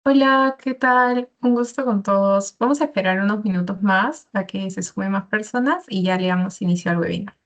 Hola, ¿qué tal? Un gusto con todos. Vamos a esperar unos minutos más a que se sumen más personas y ya le damos inicio al webinar.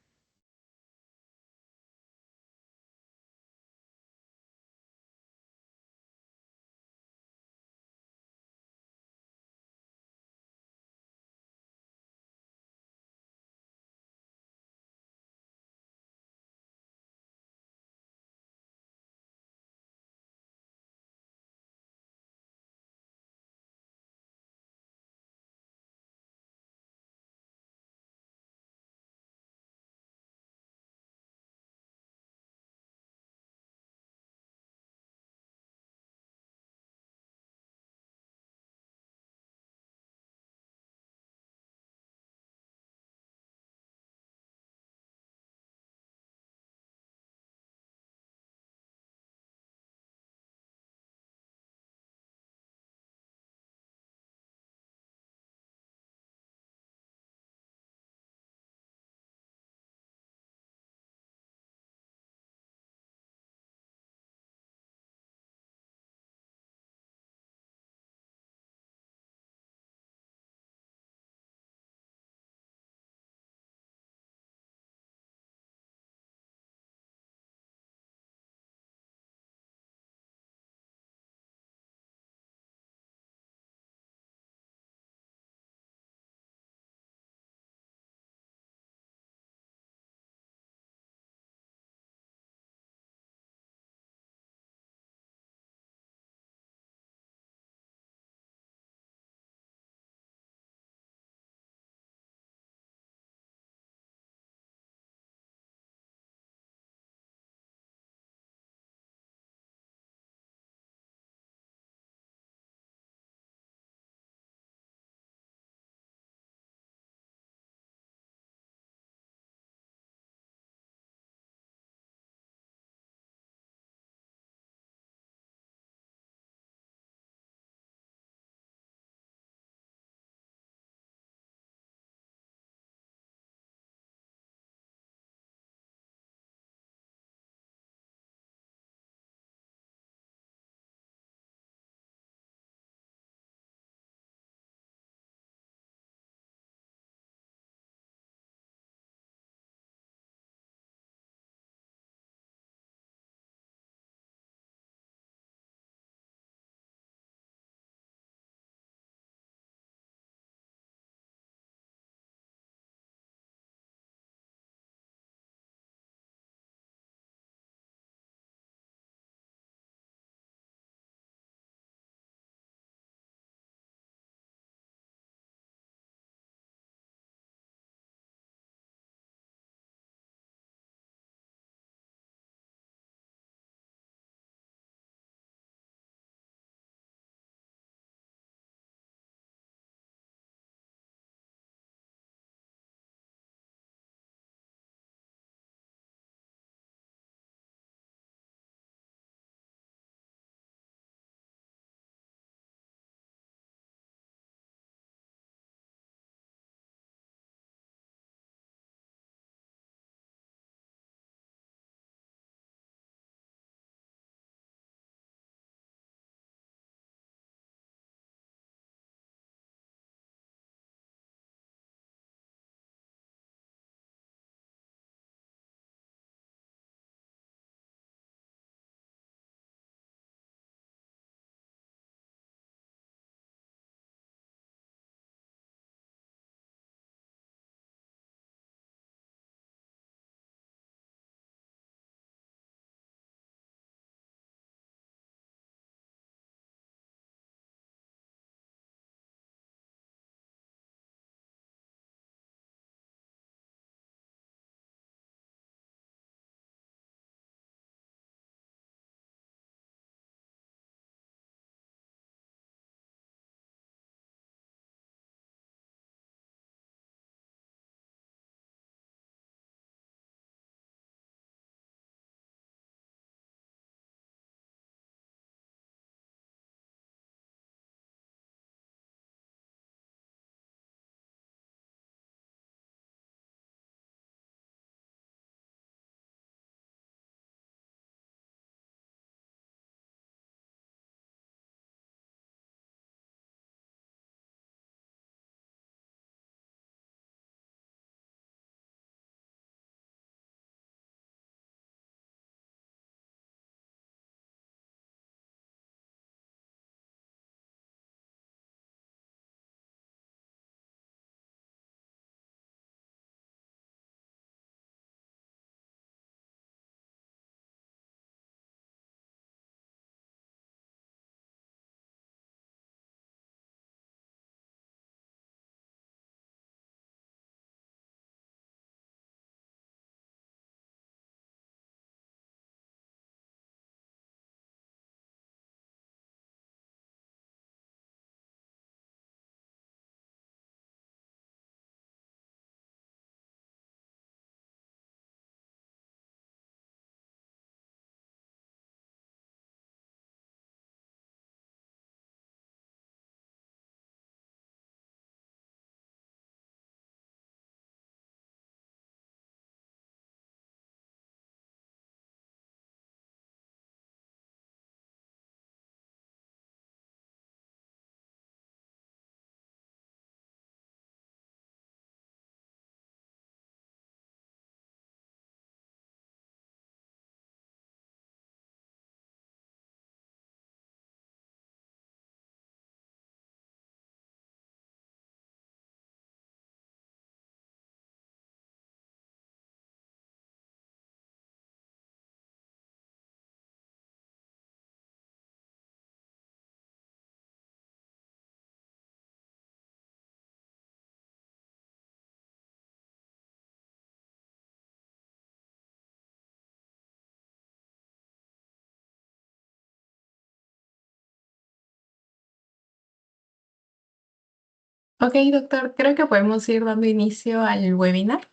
Ok, doctor, creo que podemos ir dando inicio al webinar.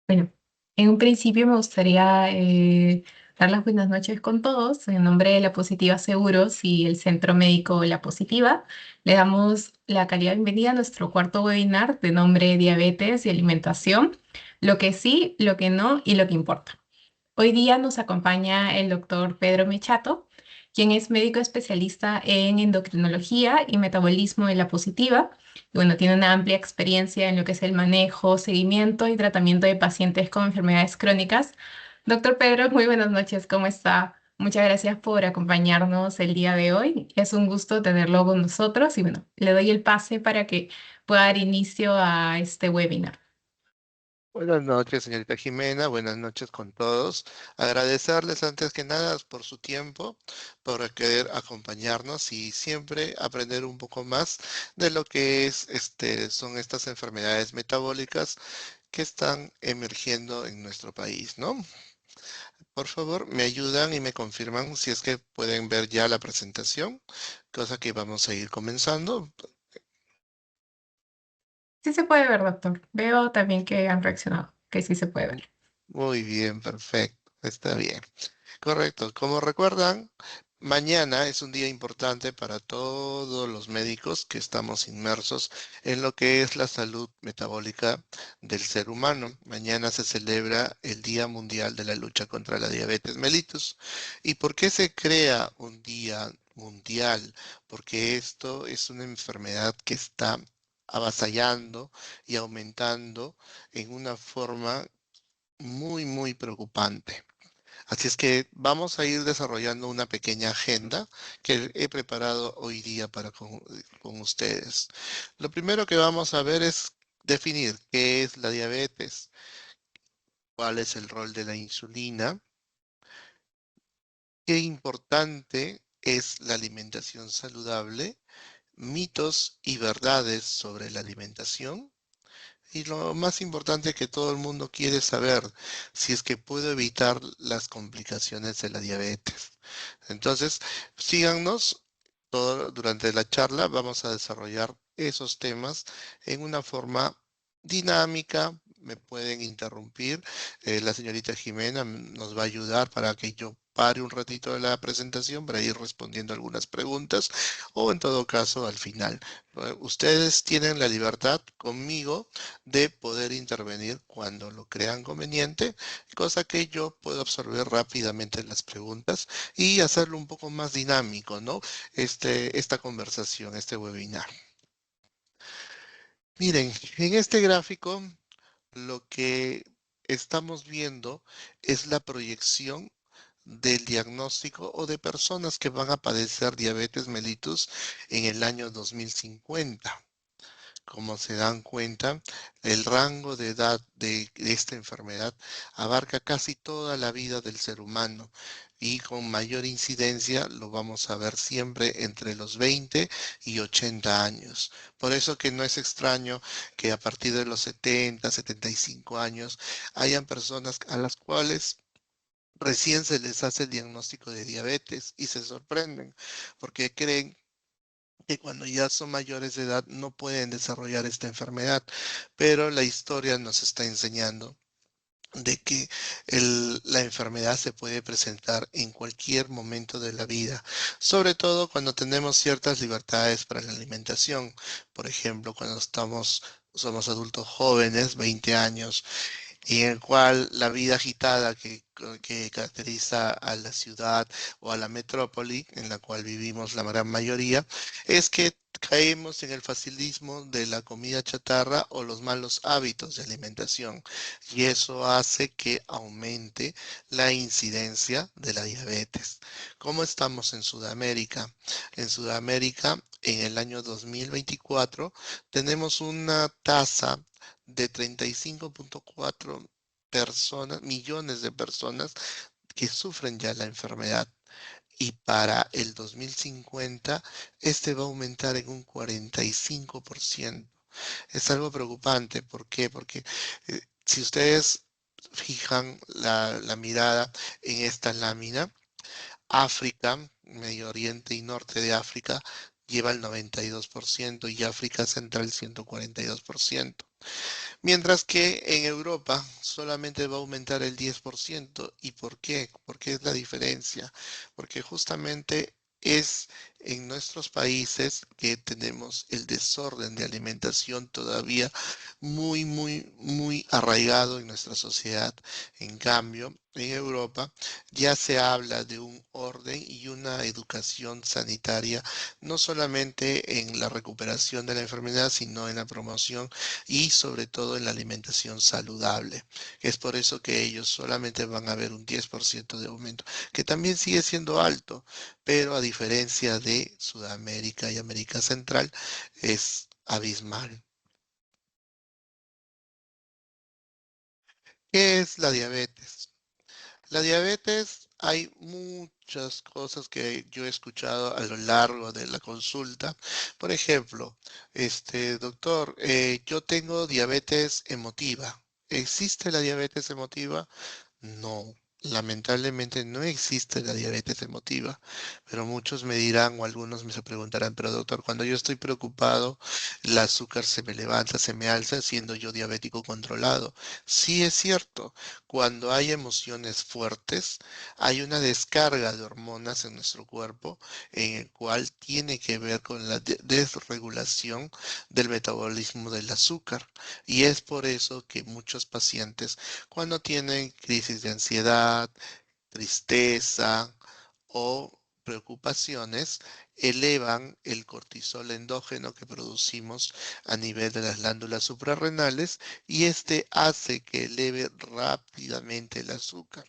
Bueno, en un principio me gustaría dar las buenas noches con todos. En nombre de La Positiva Seguros y el Centro Médico La Positiva, le damos la calidad bienvenida a nuestro cuarto webinar de nombre Diabetes y Alimentación, lo que sí, lo que no y lo que importa. Hoy día nos acompaña el doctor Pedro Mechato, quien es médico especialista en endocrinología y metabolismo de la positiva. Y bueno, tiene una amplia experiencia en lo que es el manejo, seguimiento y tratamiento de pacientes con enfermedades crónicas. Doctor Pedro, muy buenas noches, ¿cómo está? Muchas gracias por acompañarnos el día de hoy. Es un gusto tenerlo con nosotros y bueno, le doy el pase para que pueda dar inicio a este webinar. Buenas noches, señorita Jimena. Buenas noches con todos. Agradecerles antes que nada por su tiempo, por querer acompañarnos y siempre aprender un poco más de lo que son estas enfermedades metabólicas que están emergiendo en nuestro país, ¿no? Por favor, me ayudan y me confirman si es que pueden ver ya la presentación, cosa que vamos a ir comenzando. Sí se puede ver, doctor. Veo también que han reaccionado, que sí se puede ver. Muy bien, perfecto. Está bien. Correcto. Como recuerdan, mañana es un día importante para todos los médicos que estamos inmersos en lo que es la salud metabólica del ser humano. Mañana se celebra el Día Mundial de la Lucha contra la Diabetes mellitus. ¿Y por qué se crea un día mundial? Porque esto es una enfermedad que está avasallando y aumentando en una forma muy, muy preocupante. Así es que vamos a ir desarrollando una pequeña agenda que he preparado hoy día con ustedes. Lo primero que vamos a ver es definir qué es la diabetes, cuál es el rol de la insulina, qué importante es la alimentación saludable, mitos y verdades sobre la alimentación. Y lo más importante que todo el mundo quiere saber, si es que puedo evitar las complicaciones de la diabetes. Entonces, síganos durante la charla. Vamos a desarrollar esos temas en una forma dinámica. Me pueden interrumpir. La señorita Jimena nos va a ayudar para que yo pare un ratito de la presentación para ir respondiendo algunas preguntas o en todo caso al final. Ustedes tienen la libertad conmigo de poder intervenir cuando lo crean conveniente, cosa que yo puedo absorber rápidamente las preguntas y hacerlo un poco más dinámico, ¿no? Esta conversación, este webinar. Miren, en este gráfico lo que estamos viendo es la proyección del diagnóstico o de personas que van a padecer diabetes mellitus en el año 2050. Como se dan cuenta, el rango de edad de esta enfermedad abarca casi toda la vida del ser humano y con mayor incidencia lo vamos a ver siempre entre los 20 y 80 años. Por eso que no es extraño que a partir de los 70, 75 años hayan personas a las cuales recién se les hace el diagnóstico de diabetes y se sorprenden porque creen que cuando ya son mayores de edad no pueden desarrollar esta enfermedad, pero la historia nos está enseñando de que la enfermedad se puede presentar en cualquier momento de la vida, sobre todo cuando tenemos ciertas libertades para la alimentación. Por ejemplo, cuando somos adultos jóvenes, 20 años, y en el cual la vida agitada que caracteriza a la ciudad o a la metrópoli, en la cual vivimos la gran mayoría, es que caemos en el facilismo de la comida chatarra o los malos hábitos de alimentación. Y eso hace que aumente la incidencia de la diabetes. ¿Cómo estamos en Sudamérica? En Sudamérica, en el año 2024, tenemos una tasa de 35,4 millones de personas que sufren ya la enfermedad. Y para el 2050, este va a aumentar en un 45%. Es algo preocupante. ¿Por qué? Porque si ustedes fijan la mirada en esta lámina, África, Medio Oriente y Norte de África lleva el 92% y África Central 142%. Mientras que en Europa solamente va a aumentar el 10%. ¿Y por qué? ¿Por qué es la diferencia? Porque justamente es en nuestros países que tenemos el desorden de alimentación todavía muy arraigado en nuestra sociedad. En cambio, en Europa ya se habla de un orden y una educación sanitaria, no solamente en la recuperación de la enfermedad, sino en la promoción y sobre todo en la alimentación saludable. Es por eso que ellos solamente van a ver un 10% de aumento, que también sigue siendo alto, pero a diferencia de Sudamérica y América Central, es abismal. ¿Qué es la diabetes? La diabetes, hay muchas cosas que yo he escuchado a lo largo de la consulta. Por ejemplo, doctor, yo tengo diabetes emotiva. ¿Existe la diabetes emotiva? No, lamentablemente no existe la diabetes emotiva, pero muchos me dirán o algunos me se preguntarán, pero doctor, cuando yo estoy preocupado, el azúcar se me levanta, se me alza, siendo yo diabético controlado. Sí es cierto, cuando hay emociones fuertes, hay una descarga de hormonas en nuestro cuerpo, en el cual tiene que ver con la desregulación del metabolismo del azúcar. Y es por eso que muchos pacientes cuando tienen crisis de ansiedad, tristeza o preocupaciones, elevan el cortisol endógeno que producimos a nivel de las glándulas suprarrenales y este hace que eleve rápidamente el azúcar.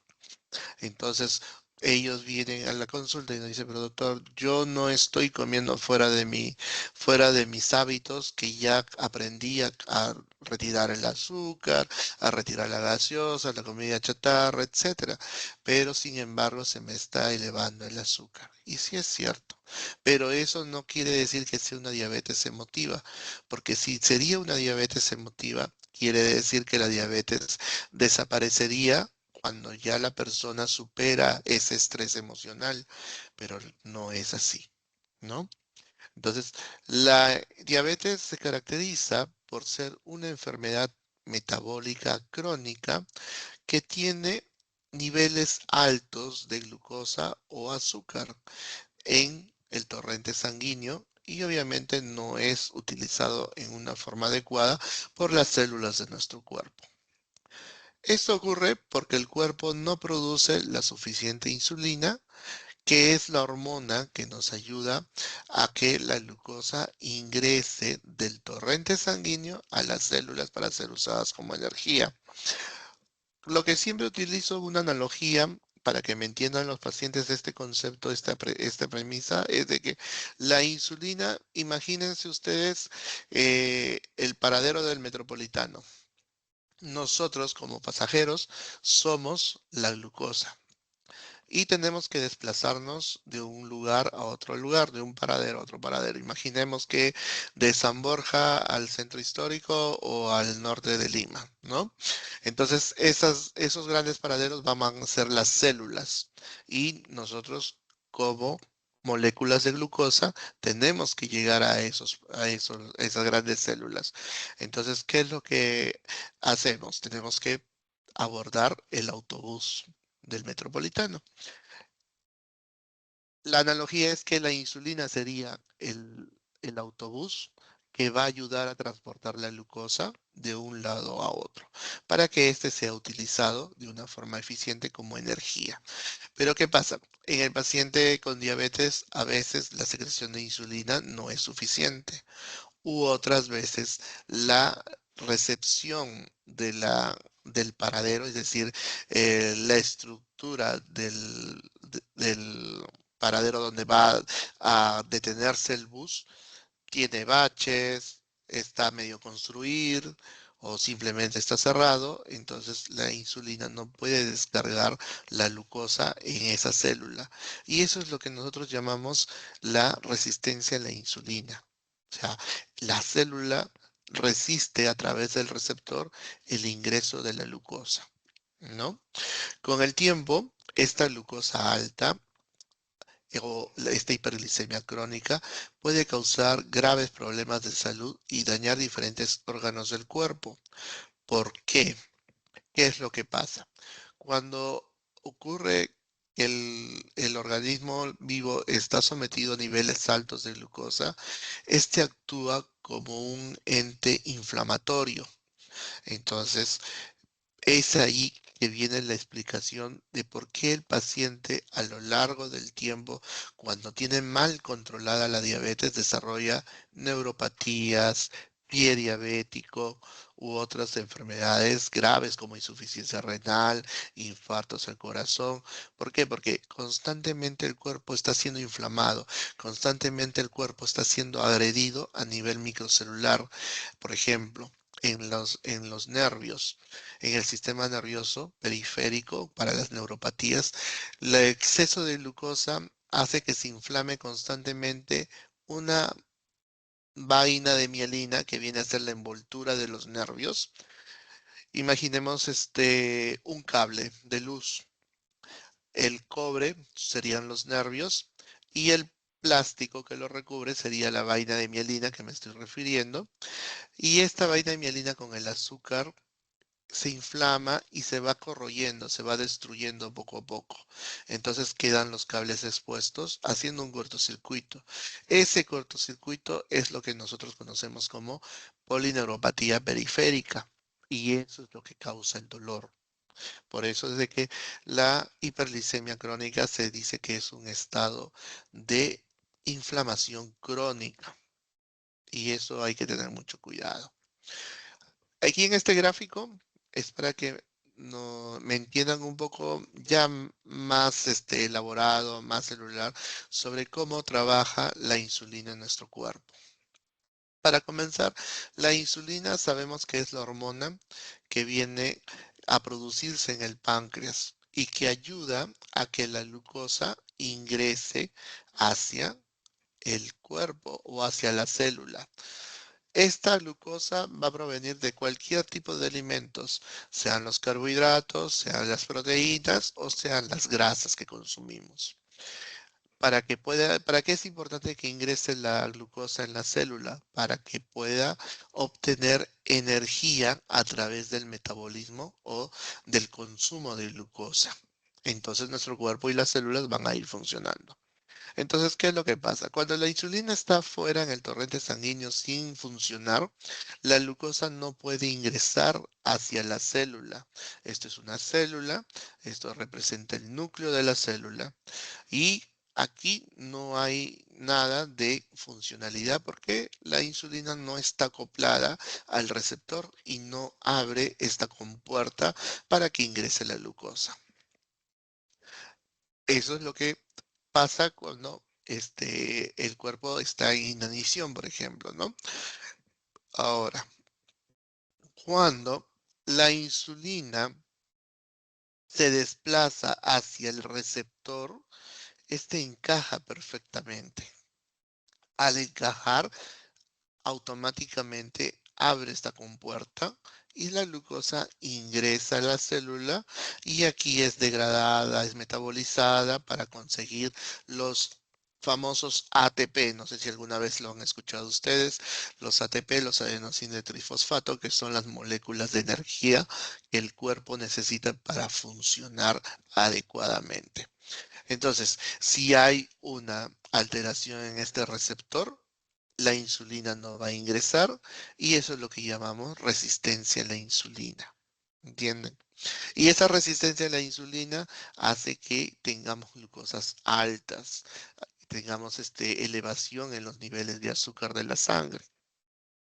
Entonces, ellos vienen a la consulta y nos dicen, pero doctor, yo no estoy comiendo fuera de mis hábitos que ya aprendí a retirar el azúcar, a retirar la gaseosa, la comida chatarra, etcétera. Pero sin embargo, se me está elevando el azúcar. Y sí es cierto. Pero eso no quiere decir que sea una diabetes emotiva, porque si sería una diabetes emotiva, quiere decir que la diabetes desaparecería cuando ya la persona supera ese estrés emocional, pero no es así, ¿no? Entonces, la diabetes se caracteriza por ser una enfermedad metabólica crónica que tiene niveles altos de glucosa o azúcar en el torrente sanguíneo y obviamente no es utilizado en una forma adecuada por las células de nuestro cuerpo. Esto ocurre porque el cuerpo no produce la suficiente insulina, que es la hormona que nos ayuda a que la glucosa ingrese del torrente sanguíneo a las células para ser usadas como energía. Lo que siempre utilizo una analogía para que me entiendan los pacientes de este concepto, esta premisa, es de que la insulina, imagínense ustedes el paradero del metropolitano. Nosotros como pasajeros somos la glucosa y tenemos que desplazarnos de un lugar a otro lugar, de un paradero a otro paradero. Imaginemos que de San Borja al centro histórico o al norte de Lima, ¿no? Entonces, esos grandes paraderos van a ser las células y nosotros como moléculas de glucosa tenemos que llegar a esas grandes células. Entonces, ¿qué es lo que hacemos? Tenemos que abordar el autobús del metropolitano. La analogía es que la insulina sería el autobús que va a ayudar a transportar la glucosa de un lado a otro, para que éste sea utilizado de una forma eficiente como energía. Pero ¿qué pasa? En el paciente con diabetes, a veces la secreción de insulina no es suficiente u otras veces la recepción del paradero, es decir, la estructura del paradero donde va a detenerse el bus, tiene baches, está medio construir o simplemente está cerrado, entonces la insulina no puede descargar la glucosa en esa célula. Y eso es lo que nosotros llamamos la resistencia a la insulina. O sea, la célula resiste a través del receptor el ingreso de la glucosa, ¿no? Con el tiempo, esta glucosa alta o esta hiperglicemia crónica puede causar graves problemas de salud y dañar diferentes órganos del cuerpo. ¿Por qué? ¿Qué es lo que pasa? Cuando ocurre que el organismo vivo está sometido a niveles altos de glucosa, este actúa como un ente inflamatorio. Entonces, es ahí que viene la explicación de por qué el paciente a lo largo del tiempo, cuando tiene mal controlada la diabetes, desarrolla neuropatías, pie diabético u otras enfermedades graves como insuficiencia renal, infartos al corazón. ¿Por qué? Porque constantemente el cuerpo está siendo inflamado, constantemente el cuerpo está siendo agredido a nivel microcelular. Por ejemplo, en los nervios, en el sistema nervioso periférico para las neuropatías, el exceso de glucosa hace que se inflame constantemente una vaina de mielina que viene a ser la envoltura de los nervios. Imaginemos un cable de luz. El cobre serían los nervios y el plástico que lo recubre sería la vaina de mielina que me estoy refiriendo. Y esta vaina de mielina con el azúcar se inflama y se va corroyendo, se va destruyendo poco a poco. Entonces quedan los cables expuestos haciendo un cortocircuito. Ese cortocircuito es lo que nosotros conocemos como polineuropatía periférica y eso es lo que causa el dolor. Por eso es de que la hiperglicemia crónica se dice que es un estado de inflamación crónica y eso hay que tener mucho cuidado. Aquí en este gráfico es para que me entiendan un poco ya más elaborado, más celular, sobre cómo trabaja la insulina en nuestro cuerpo. Para comenzar, la insulina sabemos que es la hormona que viene a producirse en el páncreas y que ayuda a que la glucosa ingrese hacia el cuerpo o hacia la célula. Esta glucosa va a provenir de cualquier tipo de alimentos, sean los carbohidratos, sean las proteínas o sean las grasas que consumimos. ¿Para qué es importante que ingrese la glucosa en la célula? Para que pueda obtener energía a través del metabolismo o del consumo de glucosa. Entonces nuestro cuerpo y las células van a ir funcionando. Entonces, ¿qué es lo que pasa? Cuando la insulina está fuera en el torrente sanguíneo sin funcionar, la glucosa no puede ingresar hacia la célula. Esto es una célula, esto representa el núcleo de la célula y aquí no hay nada de funcionalidad porque la insulina no está acoplada al receptor y no abre esta compuerta para que ingrese la glucosa. Eso es lo que pasa cuando el cuerpo está en inanición, por ejemplo, ¿no? Ahora, cuando la insulina se desplaza hacia el receptor, este encaja perfectamente. Al encajar, automáticamente abre esta compuerta y la glucosa ingresa a la célula y aquí es degradada, es metabolizada para conseguir los famosos ATP. No sé si alguna vez lo han escuchado ustedes. Los ATP, los adenosín de trifosfato, que son las moléculas de energía que el cuerpo necesita para funcionar adecuadamente. Entonces, si hay una alteración en este receptor, la insulina no va a ingresar y eso es lo que llamamos resistencia a la insulina. ¿Entienden? Y esa resistencia a la insulina hace que tengamos glucosas altas, tengamos elevación en los niveles de azúcar de la sangre.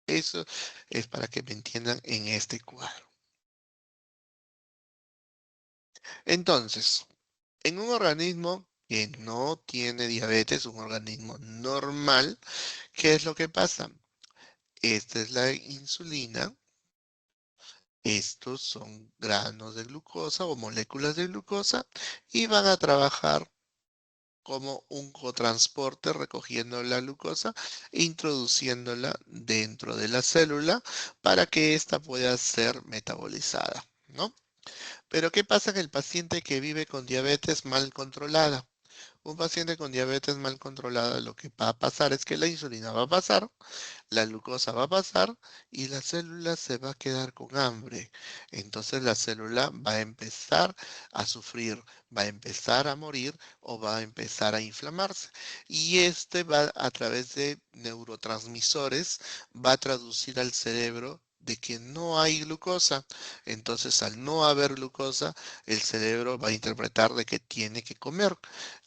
Eso es para que me entiendan en este cuadro. Entonces, en un organismo que no tiene diabetes, un organismo normal, ¿qué es lo que pasa? Esta es la insulina. Estos son granos de glucosa o moléculas de glucosa y van a trabajar como un cotransporte recogiendo la glucosa e introduciéndola dentro de la célula para que ésta pueda ser metabolizada, ¿no? Pero ¿qué pasa en el paciente que vive con diabetes mal controlada? Un paciente con diabetes mal controlada, lo que va a pasar es que la insulina va a pasar, la glucosa va a pasar y la célula se va a quedar con hambre. Entonces la célula va a empezar a sufrir, va a empezar a morir o va a empezar a inflamarse. Y este va a través de neurotransmisores, va a traducir al cerebro de que no hay glucosa. Entonces, al no haber glucosa, el cerebro va a interpretar de que tiene que comer.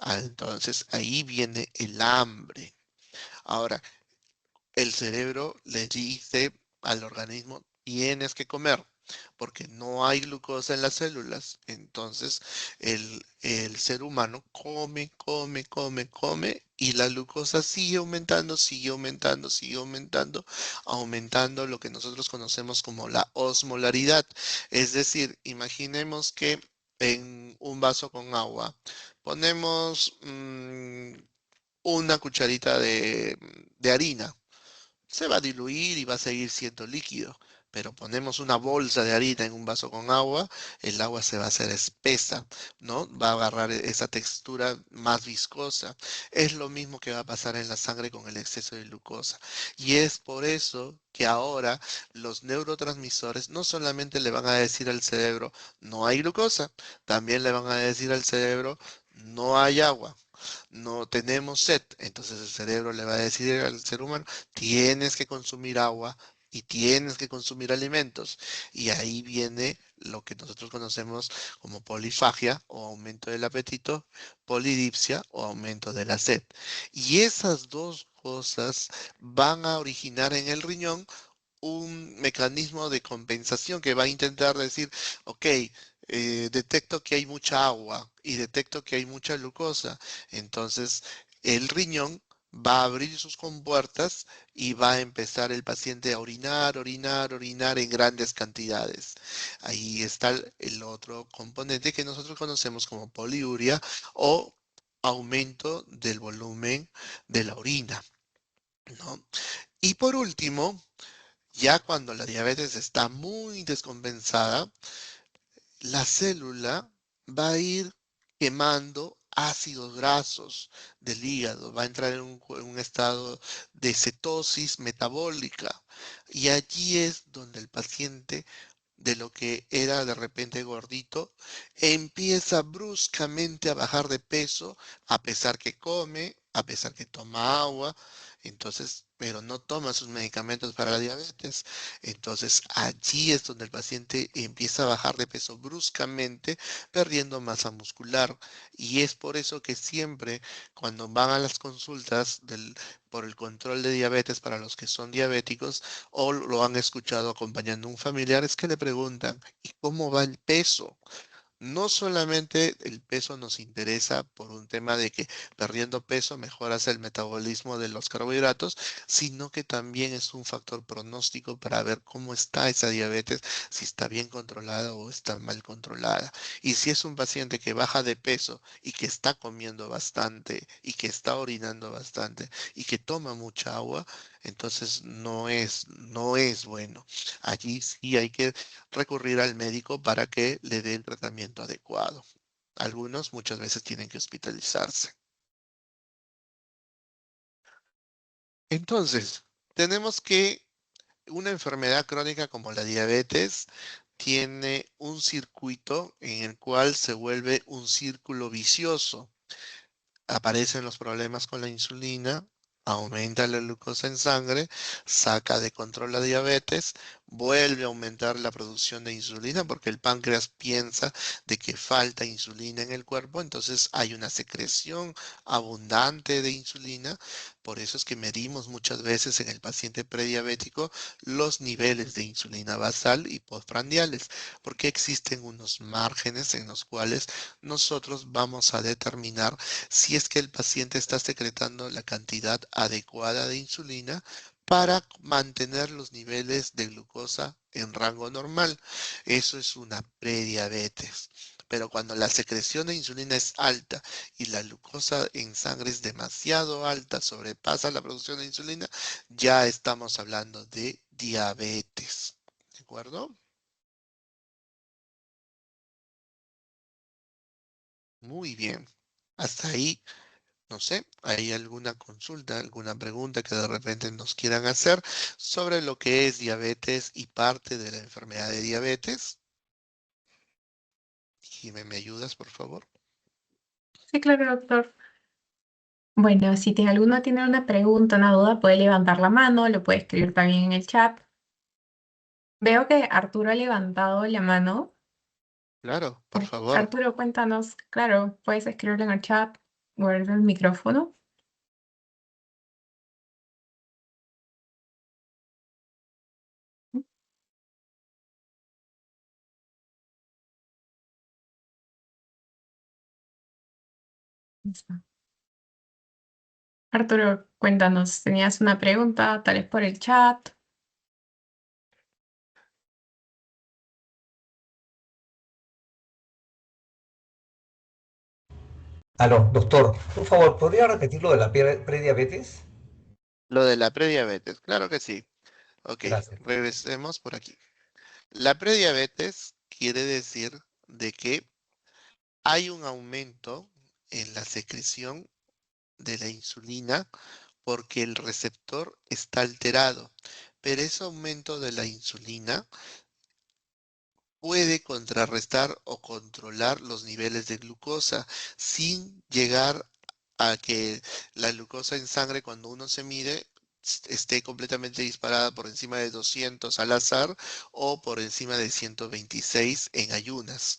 Entonces, ahí viene el hambre. Ahora, el cerebro le dice al organismo, tienes que comer, porque no hay glucosa en las células. Entonces, el ser humano come, come, come, come, y la glucosa sigue aumentando, sigue aumentando, sigue aumentando, aumentando lo que nosotros conocemos como la osmolaridad. Es decir, imaginemos que en un vaso con agua ponemos una cucharita de harina. Se va a diluir y va a seguir siendo líquido. Pero ponemos una bolsa de harina en un vaso con agua, el agua se va a hacer espesa, ¿no? Va a agarrar esa textura más viscosa. Es lo mismo que va a pasar en la sangre con el exceso de glucosa. Y es por eso que ahora los neurotransmisores no solamente le van a decir al cerebro, no hay glucosa, también le van a decir al cerebro, no hay agua, no tenemos sed. Entonces el cerebro le va a decir al ser humano, tienes que consumir agua y tienes que consumir alimentos. Y ahí viene lo que nosotros conocemos como polifagia o aumento del apetito, polidipsia o aumento de la sed. Y esas dos cosas van a originar en el riñón un mecanismo de compensación que va a intentar decir, ok, detecto que hay mucha agua y detecto que hay mucha glucosa. Entonces, el riñón va a abrir sus compuertas y va a empezar el paciente a orinar, orinar, orinar en grandes cantidades. Ahí está el otro componente que nosotros conocemos como poliuria o aumento del volumen de la orina, ¿no? Y por último, ya cuando la diabetes está muy descompensada, la célula va a ir quemando ácidos grasos del hígado, va a entrar en un estado de cetosis metabólica. Y allí es donde el paciente, de lo que era de repente gordito, empieza bruscamente a bajar de peso, a pesar que come, a pesar que toma agua, entonces, pero no toma sus medicamentos para la diabetes. Entonces, allí es donde el paciente empieza a bajar de peso bruscamente, perdiendo masa muscular. Y es por eso que siempre cuando van a las consultas por el control de diabetes para los que son diabéticos, o lo han escuchado acompañando a un familiar, es que le preguntan, ¿y cómo va el peso? No solamente el peso nos interesa por un tema de que perdiendo peso mejoras el metabolismo de los carbohidratos, sino que también es un factor pronóstico para ver cómo está esa diabetes, si está bien controlada o está mal controlada. Y si es un paciente que baja de peso y que está comiendo bastante y que está orinando bastante y que toma mucha agua, entonces no es bueno. Allí sí hay que recurrir al médico para que le dé el tratamiento adecuado. Algunos muchas veces tienen que hospitalizarse. Entonces, tenemos que una enfermedad crónica como la diabetes tiene un circuito en el cual se vuelve un círculo vicioso. Aparecen los problemas con la insulina, aumenta la glucosa en sangre, saca de control la diabetes, vuelve a aumentar la producción de insulina porque el páncreas piensa de que falta insulina en el cuerpo, entonces hay una secreción abundante de insulina. Por eso es que medimos muchas veces en el paciente prediabético los niveles de insulina basal y postprandiales, porque existen unos márgenes en los cuales nosotros vamos a determinar si es que el paciente está secretando la cantidad adecuada de insulina para mantener los niveles de glucosa en rango normal. Eso es una prediabetes. Pero cuando la secreción de insulina es alta y la glucosa en sangre es demasiado alta, sobrepasa la producción de insulina, ya estamos hablando de diabetes. ¿De acuerdo? Muy bien. Hasta ahí, no sé, ¿hay alguna consulta, alguna pregunta que de repente nos quieran hacer sobre lo que es diabetes y parte de la enfermedad de diabetes? Jimé, ¿me ayudas, por favor? Sí, claro, doctor. Bueno, si alguno tiene una pregunta, una duda, puede levantar la mano, lo puede escribir también en el chat. Veo que Arturo ha levantado la mano. Claro, por favor. Arturo, cuéntanos, claro, puedes escribirlo en el chat, guarda el micrófono. Listo. Arturo, cuéntanos, tenías una pregunta, tal vez por el chat. Aló, doctor, por favor, ¿podría repetir lo de la prediabetes? Lo de la prediabetes, claro que sí. Ok, Gracias. regresemos por aquí. La prediabetes quiere decir de que hay un aumento en la secreción de la insulina porque el receptor está alterado, pero ese aumento de la insulina puede contrarrestar o controlar los niveles de glucosa sin llegar a que la glucosa en sangre cuando uno se mide esté completamente disparada por encima de 200 al azar o por encima de 126 en ayunas,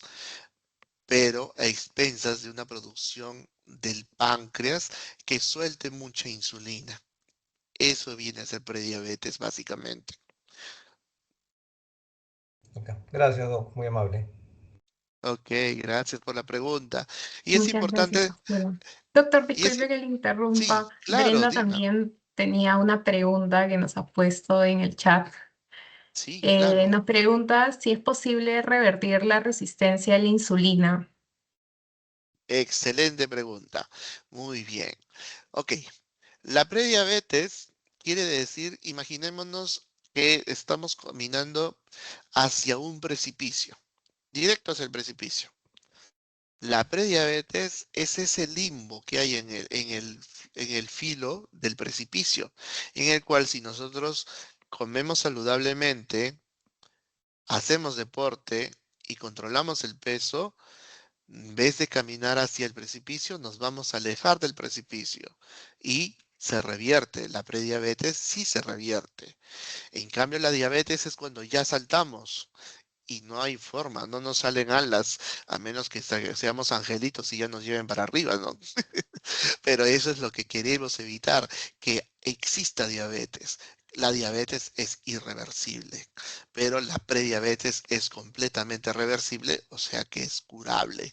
pero a expensas de una producción del páncreas que suelte mucha insulina. Eso viene a ser prediabetes básicamente. Ok, gracias, doc, muy amable. Ok, gracias por la pregunta. Y es Muchas gracias, importante, Arturo. Doctor, y es, disculpe que le sí, interrumpa. claro, Brenda dime. también tenía una pregunta que nos ha puesto en el chat. Sí, claro. Nos pregunta si es posible revertir la resistencia a la insulina. Excelente pregunta. Muy bien. Ok, la prediabetes quiere decir, imaginémonos que estamos caminando hacia un precipicio, directo hacia el precipicio. La prediabetes es ese limbo que hay en el filo del precipicio, en el cual si nosotros comemos saludablemente, hacemos deporte y controlamos el peso, en vez de caminar hacia el precipicio, nos vamos a alejar del precipicio y se revierte. La prediabetes sí se revierte. En cambio, la diabetes es cuando ya saltamos y no hay forma, no nos salen alas, a menos que seamos angelitos y ya nos lleven para arriba, ¿no? Pero eso es lo que queremos evitar, que exista diabetes. La diabetes es irreversible, pero la prediabetes es completamente reversible, o sea que es curable.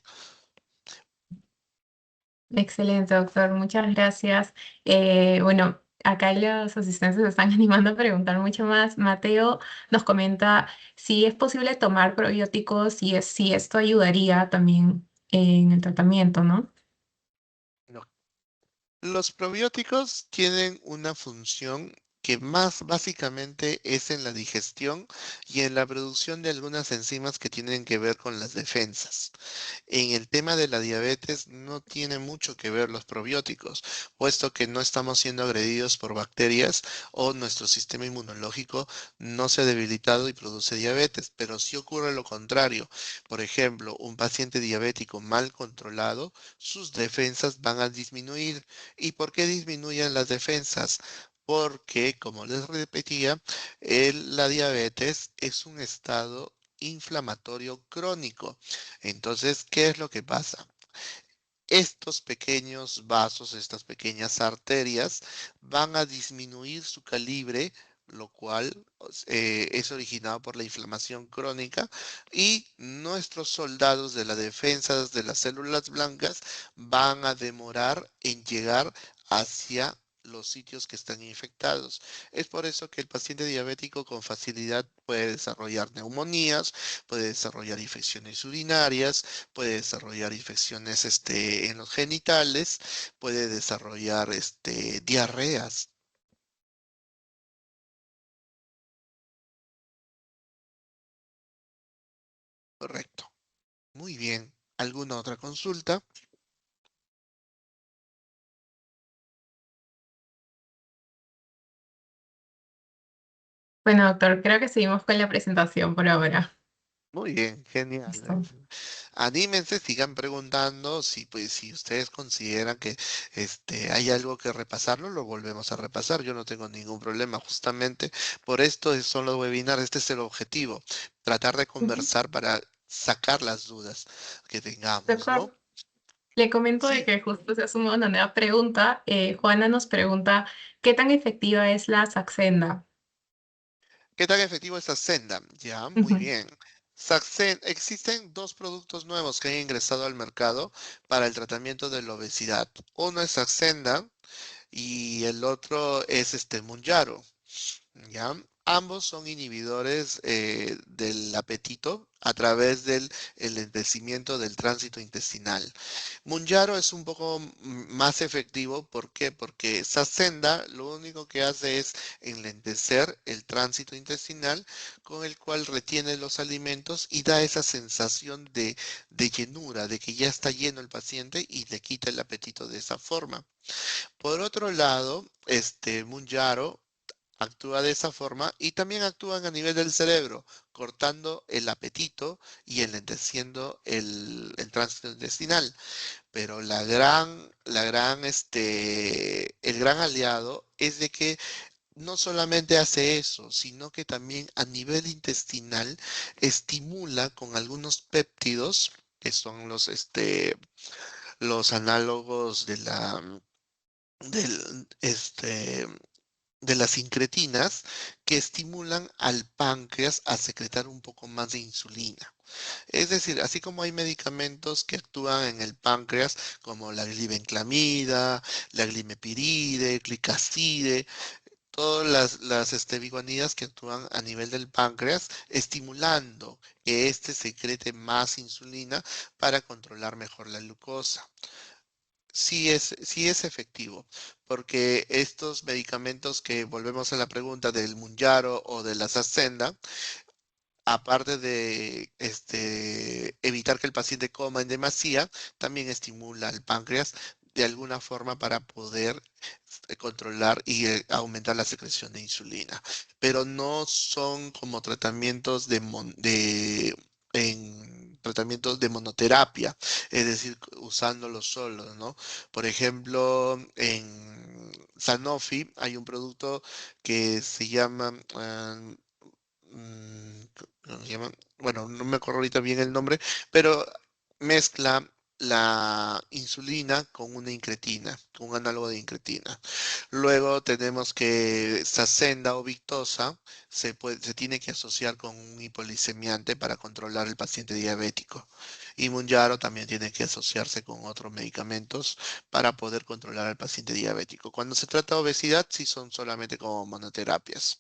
Excelente, doctor. Muchas gracias. Bueno, acá los asistentes se están animando a preguntar mucho más. Mateo nos comenta si es posible tomar probióticos y si esto ayudaría también en el tratamiento, ¿no? No. Los probióticos tienen una función que más básicamente es en la digestión y en la producción de algunas enzimas que tienen que ver con las defensas. En el tema de la diabetes no tiene mucho que ver los probióticos, puesto que no estamos siendo agredidos por bacterias o nuestro sistema inmunológico no se ha debilitado y produce diabetes, pero sí ocurre lo contrario. Por ejemplo, un paciente diabético mal controlado, sus defensas van a disminuir. ¿Y por qué disminuyen las defensas? Porque, como les repetía, la diabetes es un estado inflamatorio crónico. Entonces, ¿qué es lo que pasa? Estos pequeños vasos, estas pequeñas arterias, van a disminuir su calibre, lo cual es originado por la inflamación crónica, y nuestros soldados de la defensa de las células blancas van a demorar en llegar hacia los sitios que están infectados. Es por eso que el paciente diabético con facilidad puede desarrollar neumonías, puede desarrollar infecciones urinarias, puede desarrollar infecciones en los genitales, puede desarrollar diarreas. Correcto. Muy bien. ¿Alguna otra consulta? Bueno, doctor, creo que seguimos con la presentación por ahora. Muy bien, genial. Listo. Anímense, sigan preguntando. Si, pues, si ustedes consideran que hay algo que repasarlo, lo volvemos a repasar. Yo no tengo ningún problema. Justamente por esto son los webinars. Este es el objetivo. Tratar de Ujú. conversar para sacar las dudas que tengamos, ¿no? Doctor, le comento de Sí. que justo se ha sumado una nueva pregunta. Juana nos pregunta, ¿qué tan efectiva es la Saxenda? ¿Qué tan efectivo es Saxenda? Ya, muy Ujú. bien. Existen dos productos nuevos que han ingresado al mercado para el tratamiento de la obesidad. Uno es Saxenda y el otro es Mounjaro. ¿Ya? Ambos son inhibidores del apetito a través del enlentecimiento del tránsito intestinal. Mounjaro es un poco más efectivo. ¿Por qué? Porque Saxenda lo único que hace es enlentecer el tránsito intestinal con el cual retiene los alimentos y da esa sensación de llenura, de que ya está lleno el paciente y le quita el apetito de esa forma. Por otro lado, Mounjaro actúa de esa forma y también actúan a nivel del cerebro, cortando el apetito y enlenteciendo el tránsito intestinal. Pero el gran aliado es de que no solamente hace eso, sino que también a nivel intestinal estimula con algunos péptidos, que son los análogos del, de las incretinas que estimulan al páncreas a secretar un poco más de insulina. Es decir, así como hay medicamentos que actúan en el páncreas, como la glibenclamida, la glimepiride, glicacide, todas las biguanidas que actúan a nivel del páncreas, estimulando que éste secrete más insulina para controlar mejor la glucosa. Sí es efectivo, porque estos medicamentos que volvemos a la pregunta del Mounjaro o de la Saxenda, aparte de evitar que el paciente coma en demasía, también estimula al páncreas de alguna forma para poder controlar y aumentar la secreción de insulina. Pero no son como tratamientos en tratamientos de monoterapia, es decir, usándolo solo, ¿no? Por ejemplo, en Sanofi hay un producto que se llama ¿cómo se llama? Bueno, no me acuerdo ahorita bien el nombre, pero mezcla la insulina con una incretina, con un análogo de incretina. Luego tenemos que Saxenda o Victoza se tiene que asociar con un hipolicemiante para controlar el paciente diabético. Y Mounjaro también tiene que asociarse con otros medicamentos para poder controlar al paciente diabético. Cuando se trata de obesidad, sí son solamente como monoterapias.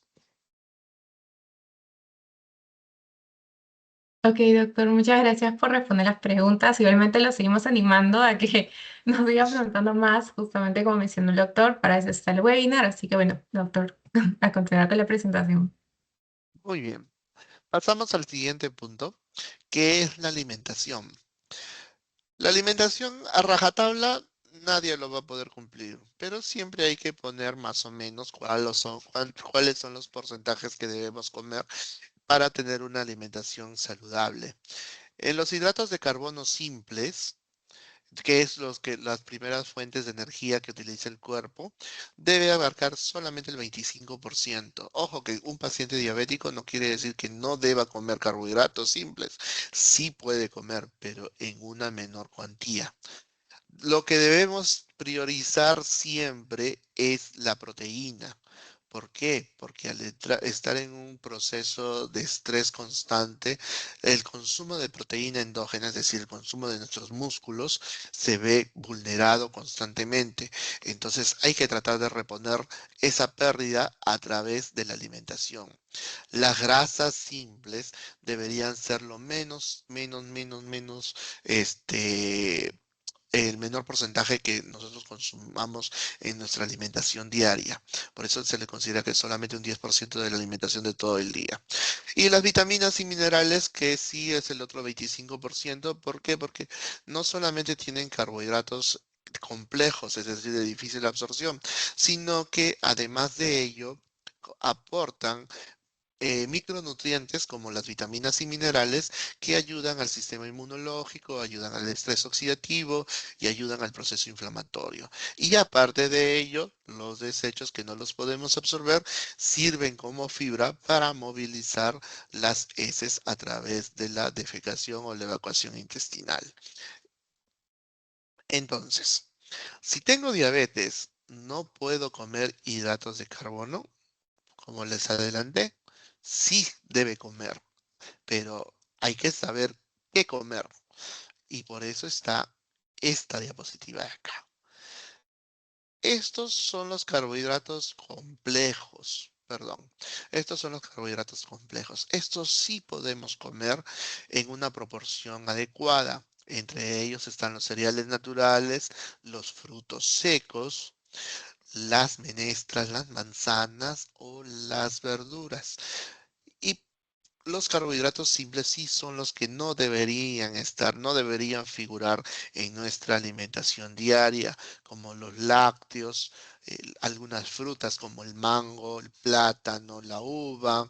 Ok, doctor, muchas gracias por responder las preguntas. Igualmente lo seguimos animando a que nos siga preguntando más, justamente como mencionó el doctor, para eso está el webinar. Así que bueno, doctor, a continuar con la presentación. Muy bien. Pasamos al siguiente punto, que es la alimentación. La alimentación a rajatabla nadie lo va a poder cumplir, pero siempre hay que poner más o menos cuáles son los porcentajes que debemos comer para tener una alimentación saludable. En los hidratos de carbono simples, que es las primeras fuentes de energía que utiliza el cuerpo, debe abarcar solamente el 25%. Ojo que un paciente diabético no quiere decir que no deba comer carbohidratos simples. Sí puede comer, pero en una menor cuantía. Lo que debemos priorizar siempre es la proteína. ¿Por qué? Porque al estar en un proceso de estrés constante, el consumo de proteína endógena, es decir, el consumo de nuestros músculos, se ve vulnerado constantemente. Entonces hay que tratar de reponer esa pérdida a través de la alimentación. Las grasas simples deberían ser lo menos, el menor porcentaje que nosotros consumamos en nuestra alimentación diaria. Por eso se le considera que es solamente un 10% de la alimentación de todo el día. Y las vitaminas y minerales, que sí es el otro 25%. ¿Por qué? Porque no solamente tienen carbohidratos complejos, es decir, de difícil absorción, sino que además de ello aportan micronutrientes como las vitaminas y minerales que ayudan al sistema inmunológico, ayudan al estrés oxidativo y ayudan al proceso inflamatorio. Y aparte de ello, los desechos que no los podemos absorber sirven como fibra para movilizar las heces a través de la defecación o la evacuación intestinal. Entonces, si tengo diabetes, no puedo comer hidratos de carbono, como les adelanté. Sí debe comer, pero hay que saber qué comer. Y por eso está esta diapositiva de acá. Estos son los carbohidratos complejos. Perdón, estos son los carbohidratos complejos. Estos sí podemos comer en una proporción adecuada. Entre ellos están los cereales naturales, los frutos secos, las menestras, las manzanas o las verduras. Y los carbohidratos simples sí son los que no deberían estar, no deberían figurar en nuestra alimentación diaria, como los lácteos, algunas frutas como el mango, el plátano, la uva,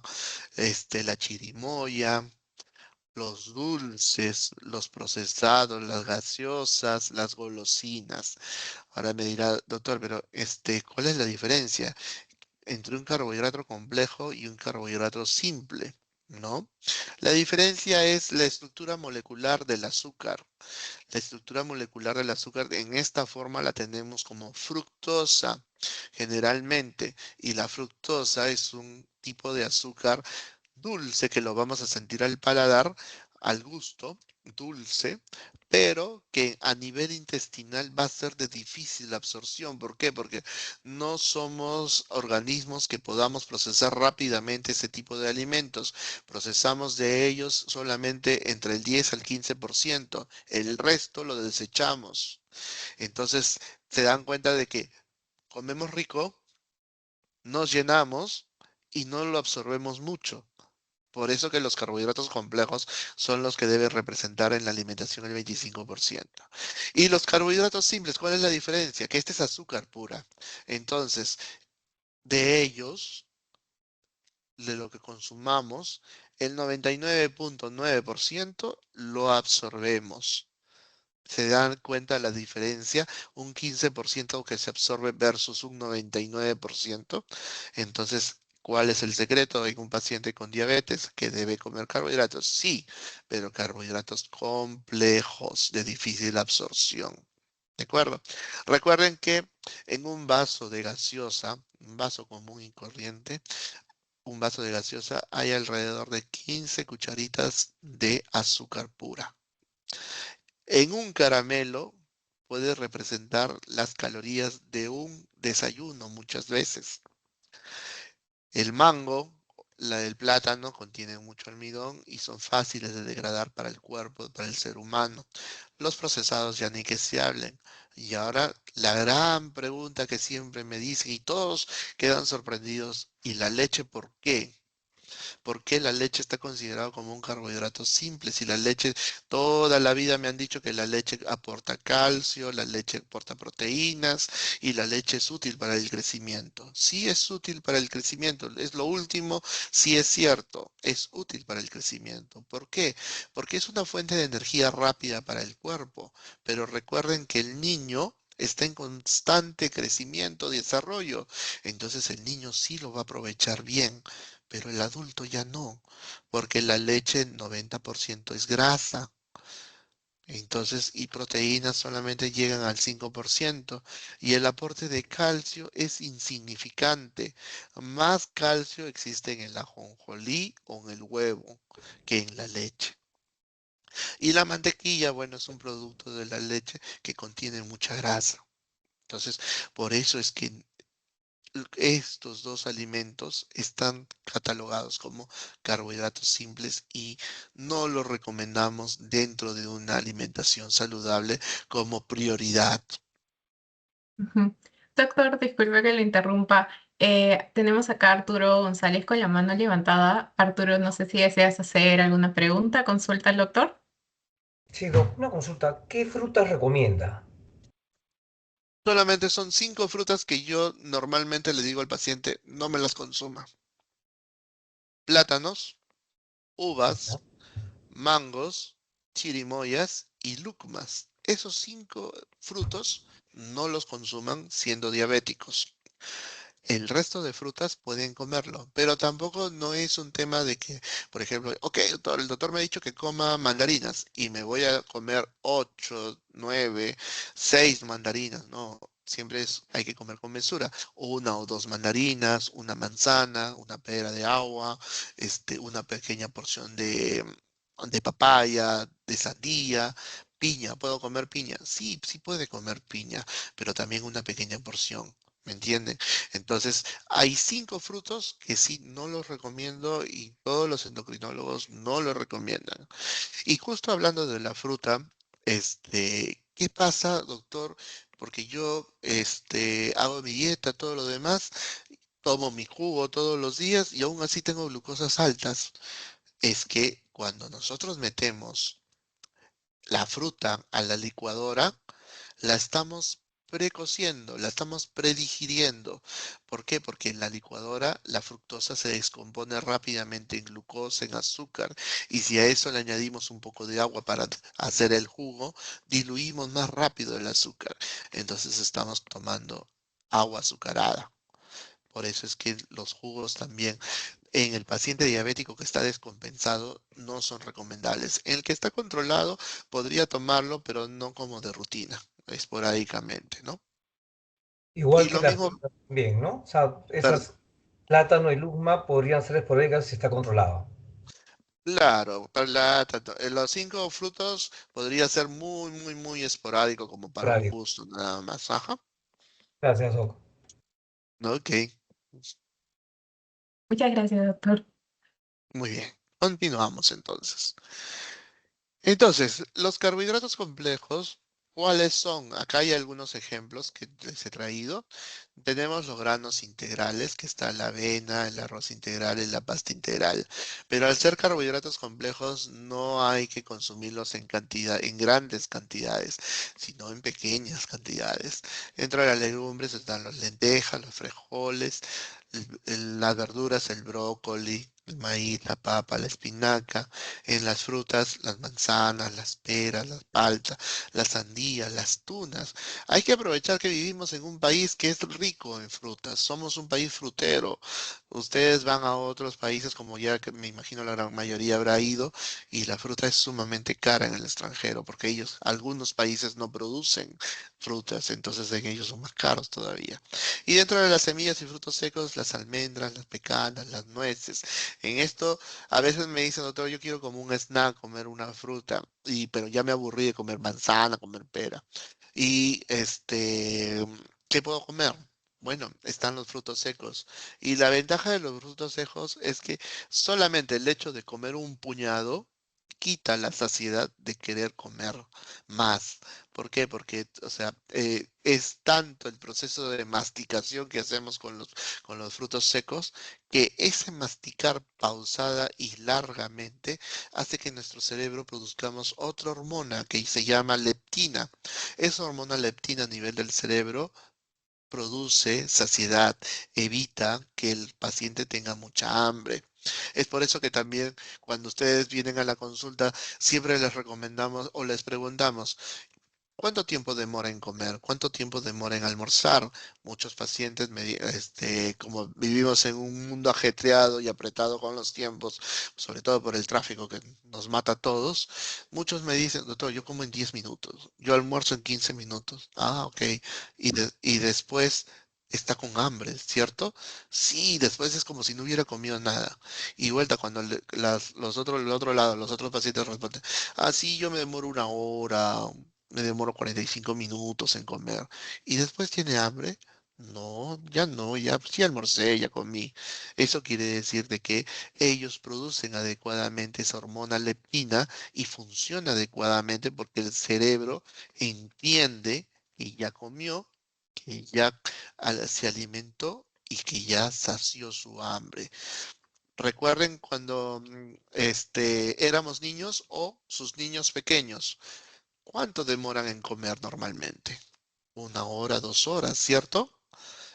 la chirimoya, los dulces, los procesados, las gaseosas, las golosinas. Ahora me dirá, doctor, pero ¿cuál es la diferencia entre un carbohidrato complejo y un carbohidrato simple? ¿No? La diferencia es la estructura molecular del azúcar. La estructura molecular del azúcar en esta forma la tenemos como fructosa generalmente, y la fructosa es un tipo de azúcar dulce que lo vamos a sentir al paladar, al gusto, dulce, pero que a nivel intestinal va a ser de difícil absorción. ¿Por qué? Porque no somos organismos que podamos procesar rápidamente ese tipo de alimentos. Procesamos de ellos solamente entre el 10 al 15%. El resto lo desechamos. Entonces, se dan cuenta de que comemos rico, nos llenamos y no lo absorbemos mucho. Por eso que los carbohidratos complejos son los que deben representar en la alimentación el 25%. Y los carbohidratos simples, ¿cuál es la diferencia? Que este es azúcar pura. Entonces, de ellos, de lo que consumamos, el 99.9% lo absorbemos. Se dan cuenta la diferencia, un 15% que se absorbe versus un 99%. Entonces, ¿cuál es el secreto en un paciente con diabetes que debe comer carbohidratos? Sí, pero carbohidratos complejos de difícil absorción. ¿De acuerdo? Recuerden que en un vaso de gaseosa, un vaso común y corriente, un vaso de gaseosa hay alrededor de 15 cucharitas de azúcar pura. En un caramelo puede representar las calorías de un desayuno muchas veces. El mango, la del plátano, contienen mucho almidón y son fáciles de degradar para el cuerpo, para el ser humano. Los procesados ya ni que se hablen. Y ahora la gran pregunta que siempre me dicen y todos quedan sorprendidos, ¿y la leche por qué? ¿Por qué la leche está considerada como un carbohidrato simple? Si la leche, toda la vida me han dicho que la leche aporta calcio, la leche aporta proteínas y la leche es útil para el crecimiento. Sí es útil para el crecimiento, es lo último, sí es cierto, es útil para el crecimiento. ¿Por qué? Porque es una fuente de energía rápida para el cuerpo, pero recuerden que el niño está en constante crecimiento, desarrollo, entonces el niño sí lo va a aprovechar bien, pero el adulto ya no, porque la leche 90% es grasa. Entonces, y proteínas solamente llegan al 5%, y el aporte de calcio es insignificante. Más calcio existe en el ajonjolí o en el huevo que en la leche. Y la mantequilla, bueno, es un producto de la leche que contiene mucha grasa. Entonces, por eso es que estos dos alimentos están catalogados como carbohidratos simples y no los recomendamos dentro de una alimentación saludable como prioridad. Ujú. Doctor, disculpe que le interrumpa. Tenemos acá a Arturo González con la mano levantada. Arturo, no sé si deseas hacer alguna pregunta. Consulta al doctor. Sí, Doc, una consulta. ¿Qué frutas recomienda? Solamente son 5 frutas que yo normalmente le digo al paciente, no me las consuma. plátanos, uvas, Ya. mangos, chirimoyas y lúcumas. Esos 5 frutos no los consuman siendo diabéticos. El resto de frutas pueden comerlo, pero tampoco no es un tema de que, por ejemplo, ok, doctor, el doctor me ha dicho que coma mandarinas y me voy a comer 8, 9, 6 mandarinas. No, siempre hay que comer con mesura. Una o dos mandarinas, una manzana, una pera de agua, una pequeña porción de papaya, de sandía. Piña, ¿puedo comer piña? Sí, sí puede comer piña, pero también una pequeña porción. ¿Me entienden? Entonces, hay 5 frutos que sí no los recomiendo y todos los endocrinólogos no los recomiendan. Y justo hablando de la fruta, ¿qué pasa, doctor? Porque yo, hago mi dieta, todo lo demás, tomo mi jugo todos los días y aún así tengo glucosas altas. Es que cuando nosotros metemos la fruta a la licuadora, la estamos precociendo, la estamos predigiriendo. ¿Por qué? Porque en la licuadora la fructosa se descompone rápidamente en glucosa, en azúcar, y si a eso le añadimos un poco de agua para hacer el jugo, diluimos más rápido el azúcar. Entonces estamos tomando agua azucarada. Por eso es que los jugos también en el paciente diabético que está descompensado no son recomendables. En el que está controlado podría tomarlo, pero no como de rutina, esporádicamente, ¿no? Igual Y que lo las mismo, frutas también, ¿no? O sea, per- esas plátano y lúcuma podrían ser esporádicas si está controlado. claro, los 5 frutos podría ser muy, muy, muy esporádico como para un Esporádico. gusto nada más. Ajá. Gracias, Doc. Ok, Muchas gracias, doctor. muy bien. Continuamos entonces. Entonces, los carbohidratos complejos, ¿cuáles son? Acá hay algunos ejemplos que les he traído. Tenemos los granos integrales, que está la avena, el arroz integral y la pasta integral. Pero al ser carbohidratos complejos, no hay que consumirlos en cantidad, en grandes cantidades, sino en pequeñas cantidades. Dentro de las legumbres están las lentejas, los frijoles, las verduras, el brócoli, el maíz, la papa, la espinaca. En las frutas, las manzanas, las peras, las paltas, las sandías, las tunas. Hay que aprovechar que vivimos en un país que es rico en frutas. Somos un país frutero. Ustedes van a otros países, como ya que me imagino la gran mayoría habrá ido, y la fruta es sumamente cara en el extranjero, porque ellos, algunos países no producen frutas, entonces en ellos son más caros todavía. Y dentro de las semillas y frutos secos, las almendras, las pecanas, las nueces. En esto a veces me dicen, doctor, yo quiero como un snack, comer una fruta, pero ya me aburrí de comer manzana, comer pera. Y ¿qué puedo comer? Bueno, están los frutos secos. Y la ventaja de los frutos secos es que solamente el hecho de comer un puñado quita la saciedad de querer comer más. ¿Por qué? Porque, o sea, es tanto el proceso de masticación que hacemos con los frutos secos que ese masticar pausada y largamente hace que en nuestro cerebro produzcamos otra hormona que se llama leptina. Esa hormona leptina a nivel del cerebro produce saciedad, evita que el paciente tenga mucha hambre. Es por eso que también cuando ustedes vienen a la consulta, siempre les recomendamos o les preguntamos, ¿cuánto tiempo demora en comer? ¿Cuánto tiempo demora en almorzar? Muchos pacientes, como vivimos en un mundo ajetreado y apretado con los tiempos, sobre todo por el tráfico que nos mata a todos, muchos me dicen, doctor, yo como en 10 minutos, yo almuerzo en 15 minutos. Ah, ok. Y después está con hambre, ¿cierto? Sí, después es como si no hubiera comido nada. Y vuelta cuando el otro lado, los otros pacientes responden, ah, sí, yo me demoro una hora, me demoro 45 minutos en comer. ¿Y después tiene hambre? No, ya no, ya sí almorcé, ya comí. Eso quiere decir de que ellos producen adecuadamente esa hormona leptina y funciona adecuadamente porque el cerebro entiende que ya comió, que ya se alimentó y que ya sació su hambre. Recuerden cuando éramos niños o sus niños pequeños. ¿Cuánto demoran en comer normalmente? 1 hora, 2 horas, ¿cierto?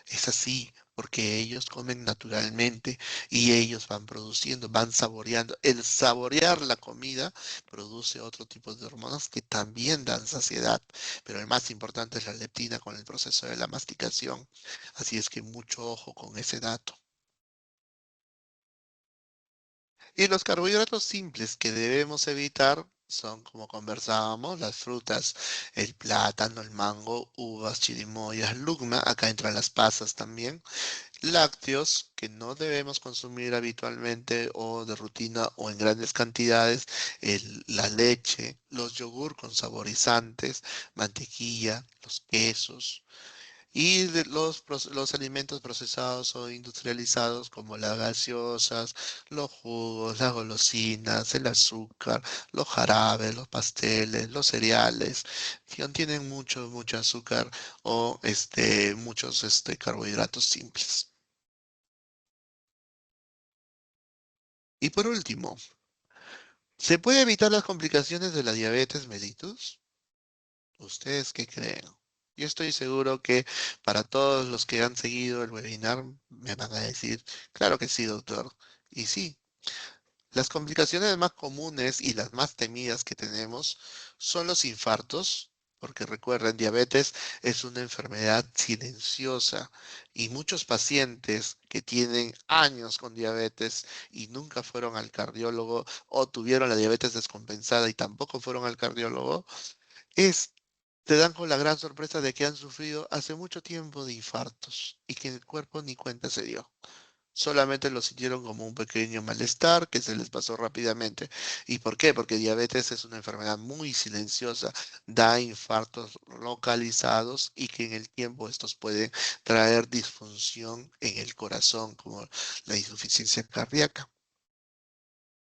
Es así. porque ellos comen naturalmente y ellos van produciendo, van saboreando. El saborear la comida produce otro tipo de hormonas que también dan saciedad, pero el más importante es la leptina con el proceso de la masticación. Así es que mucho ojo con ese dato. Y los carbohidratos simples que debemos evitar son, como conversábamos, las frutas, el plátano, el mango, uvas, chirimoyas, lugma, acá entran las pasas también, lácteos que no debemos consumir habitualmente o de rutina o en grandes cantidades, la leche, los yogur con saborizantes, mantequilla, los quesos. Y de los alimentos procesados o industrializados como las gaseosas, los jugos, las golosinas, el azúcar, los jarabes, los pasteles, los cereales, que contienen mucho azúcar o muchos carbohidratos simples. Y por último, ¿se puede evitar las complicaciones de la diabetes mellitus? ¿Ustedes qué creen? Yo estoy seguro que para todos los que han seguido el webinar me van a decir, claro que sí, doctor. Y sí, las complicaciones más comunes y las más temidas que tenemos son los infartos, porque recuerden, diabetes es una enfermedad silenciosa y muchos pacientes que tienen años con diabetes y nunca fueron al cardiólogo o tuvieron la diabetes descompensada y tampoco fueron al cardiólogo, es te dan con la gran sorpresa de que han sufrido hace mucho tiempo de infartos y que el cuerpo ni cuenta se dio. Solamente lo sintieron como un pequeño malestar que se les pasó rápidamente. ¿Y por qué? Porque diabetes es una enfermedad muy silenciosa, da infartos localizados y que en el tiempo estos pueden traer disfunción en el corazón, como la insuficiencia cardíaca.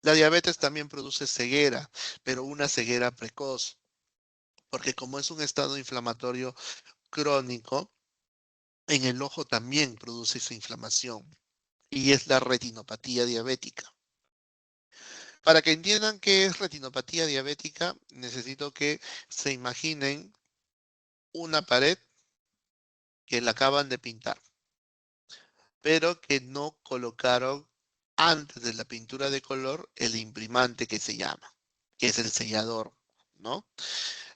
La diabetes también produce ceguera, pero una ceguera precoz, porque como es un estado inflamatorio crónico, en el ojo también produce esa inflamación y es la retinopatía diabética. Para que entiendan qué es retinopatía diabética, necesito que se imaginen una pared que la acaban de pintar, pero que no colocaron antes de la pintura de color el imprimante que se llama, que es el sellador, ¿no?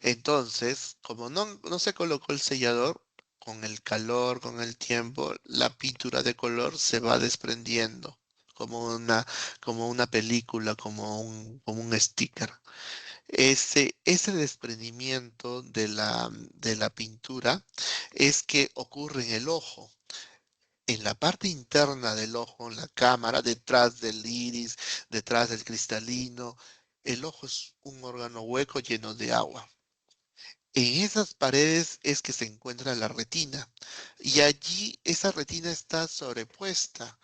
Entonces, como no se colocó el sellador, con el calor, con el tiempo, la pintura de color se va desprendiendo como una, como una película, como un sticker. Ese desprendimiento de la pintura es que ocurre en el ojo. En la parte interna del ojo, en la cámara, detrás del iris, detrás del cristalino, el ojo es un órgano hueco lleno de agua. En esas paredes es que se encuentra la retina y allí esa retina está sobrepuesta.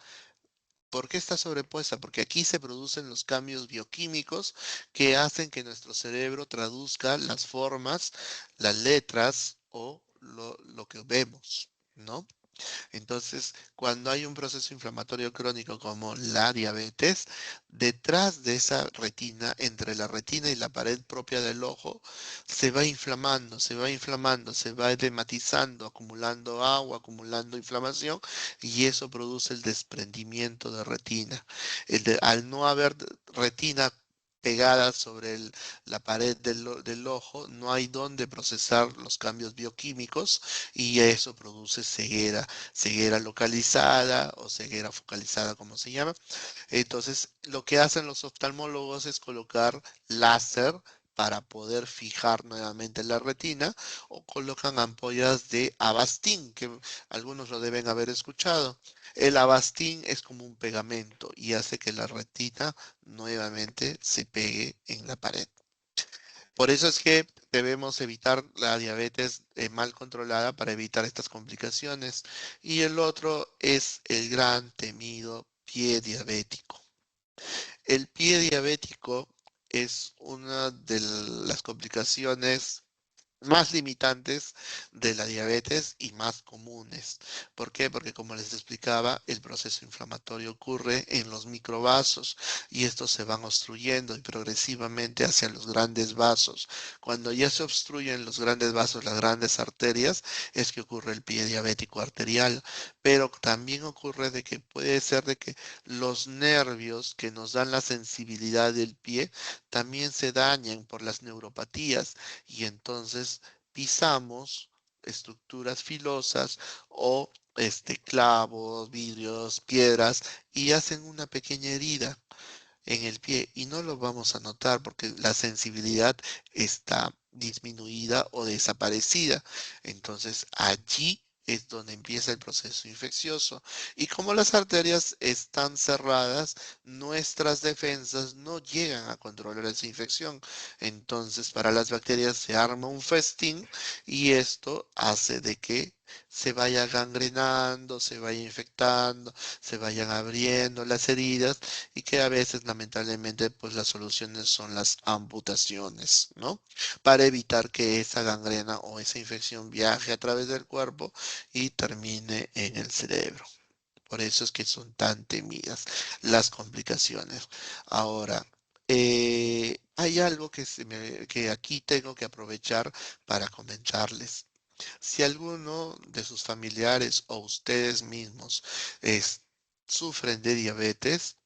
¿Por qué está sobrepuesta? Porque aquí se producen los cambios bioquímicos que hacen que nuestro cerebro traduzca las formas, las letras o lo que vemos, ¿no? Entonces, cuando hay un proceso inflamatorio crónico como la diabetes, detrás de esa retina, entre la retina y la pared propia del ojo, se va inflamando, se va inflamando, se va edematizando, acumulando agua, acumulando inflamación, y eso produce el desprendimiento de retina. Al no haber retina pegada sobre la pared del ojo, no hay donde procesar los cambios bioquímicos y eso produce ceguera, ceguera localizada o ceguera focalizada, como se llama. Entonces, lo que hacen los oftalmólogos es colocar láser para poder fijar nuevamente la retina o colocan ampollas de Avastin, que algunos lo deben haber escuchado. El Avastin es como un pegamento y hace que la retina nuevamente se pegue en la pared. Por eso es que debemos evitar la diabetes mal controlada para evitar estas complicaciones. Y el otro es el gran temido pie diabético. El pie diabético es una de las complicaciones más limitantes de la diabetes y más comunes. ¿Por qué? Porque como les explicaba, el proceso inflamatorio ocurre en los microvasos y estos se van obstruyendo y progresivamente hacia los grandes vasos. Cuando ya se obstruyen los grandes vasos, las grandes arterias, es que ocurre el pie diabético arterial. Pero también ocurre de que puede ser de que los nervios que nos dan la sensibilidad del pie también se dañan por las neuropatías y entonces pisamos estructuras filosas o clavos, vidrios, piedras y hacen una pequeña herida en el pie y no lo vamos a notar porque la sensibilidad está disminuida o desaparecida. Entonces allí es donde empieza el proceso infeccioso. Y como las arterias están cerradas, nuestras defensas no llegan a controlar esa infección. Entonces para las bacterias se arma un festín y esto hace de que se vaya gangrenando, se vaya infectando, se vayan abriendo las heridas y que a veces lamentablemente pues las soluciones son las amputaciones, ¿no? Para evitar que esa gangrena o esa infección viaje a través del cuerpo y termine en el cerebro. Por eso es que son tan temidas las complicaciones. Ahora, hay algo que aquí tengo que aprovechar para comentarles. Si alguno de sus familiares o ustedes mismos es- sufren de diabetes,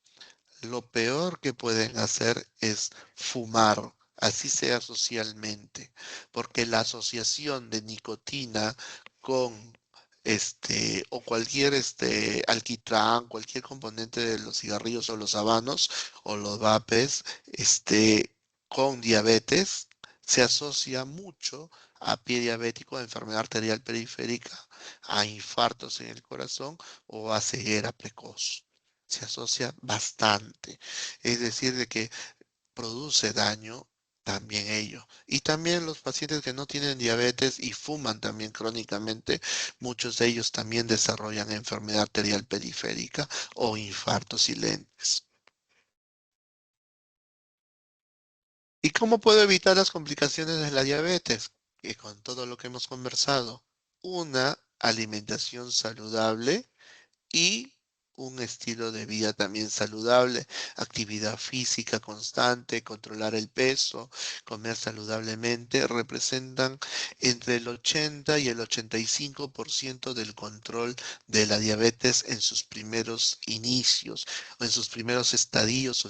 lo peor que pueden hacer es fumar, así sea socialmente, porque la asociación de nicotina con o cualquier alquitrán, cualquier componente de los cigarrillos o los habanos o los vapes, con diabetes, se asocia mucho a pie diabético, a enfermedad arterial periférica, a infartos en el corazón o a ceguera precoz se asocia bastante. Es decir, de que produce daño también ello. Y también los pacientes que no tienen diabetes y fuman también crónicamente, muchos de ellos también desarrollan enfermedad arterial periférica o infartos silentes. ¿Y cómo puedo evitar las complicaciones de la diabetes? Que con todo lo que hemos conversado, una alimentación saludable y un estilo de vida también saludable, actividad física constante, controlar el peso, comer saludablemente, representan entre el 80 y el 85% del control de la diabetes en sus primeros inicios, o en sus primeros estadios,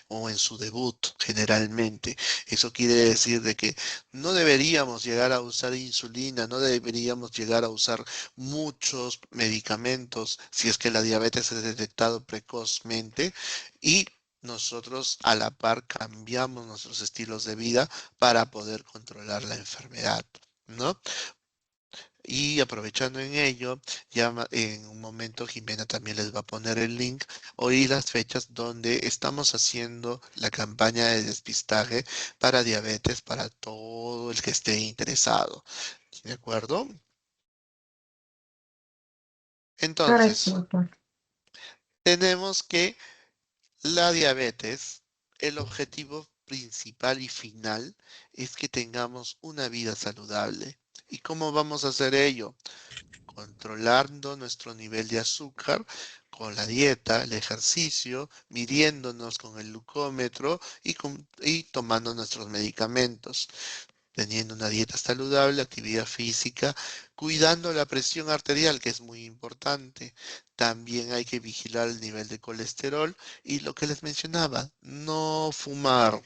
o en su debut, generalmente. Eso quiere decir de que no deberíamos llegar a usar insulina, no deberíamos llegar a usar muchos medicamentos si es que la diabetes es detectado precozmente y nosotros a la par cambiamos nuestros estilos de vida para poder controlar la enfermedad, ¿no? Y aprovechando en ello, ya en un momento Jimena también les va a poner el link y las fechas donde estamos haciendo la campaña de despistaje para diabetes para todo el que esté interesado. ¿De acuerdo? Correcto, Entonces, doctor. tenemos que la diabetes, el objetivo principal y final es que tengamos una vida saludable. ¿Y cómo vamos a hacer ello? Controlando nuestro nivel de azúcar con la dieta, el ejercicio, midiéndonos con el glucómetro y tomando nuestros medicamentos teniendo una dieta saludable, actividad física, cuidando la presión arterial, que es muy importante. También hay que vigilar el nivel de colesterol y lo que les mencionaba, no fumar.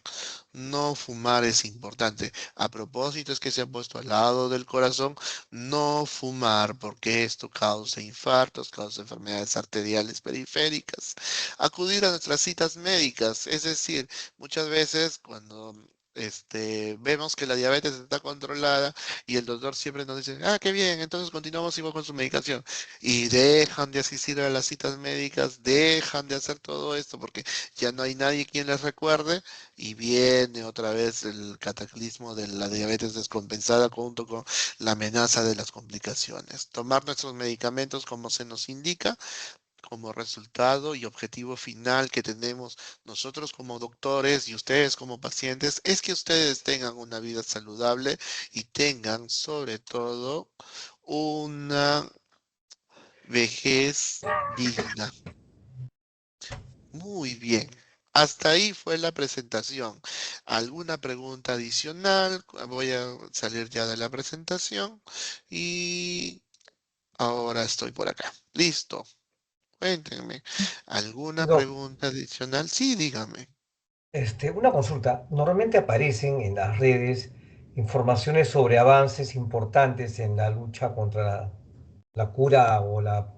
No fumar es importante. A propósito, es que se ha puesto al lado del corazón, no fumar, porque esto causa infartos, causa enfermedades arteriales periféricas. Acudir a nuestras citas médicas, es decir, muchas veces cuando vemos que la diabetes está controlada y el doctor siempre nos dice, ah, qué bien, entonces continuamos igual con su medicación. Y dejan de asistir a las citas médicas, dejan de hacer todo esto porque ya no hay nadie quien les recuerde y viene otra vez el cataclismo de la diabetes descompensada junto con la amenaza de las complicaciones. Tomar nuestros medicamentos como se nos indica como resultado y objetivo final que tenemos nosotros como doctores y ustedes como pacientes es que ustedes tengan una vida saludable y tengan sobre todo una vejez digna. Muy bien. Hasta ahí fue la presentación. ¿Alguna pregunta adicional? Voy a salir ya de la presentación y ahora estoy por acá. Listo. Cuéntenme. ¿Alguna Doc, pregunta adicional? Sí, dígame. una consulta. Normalmente aparecen en las redes informaciones sobre avances importantes en la lucha contra la cura o la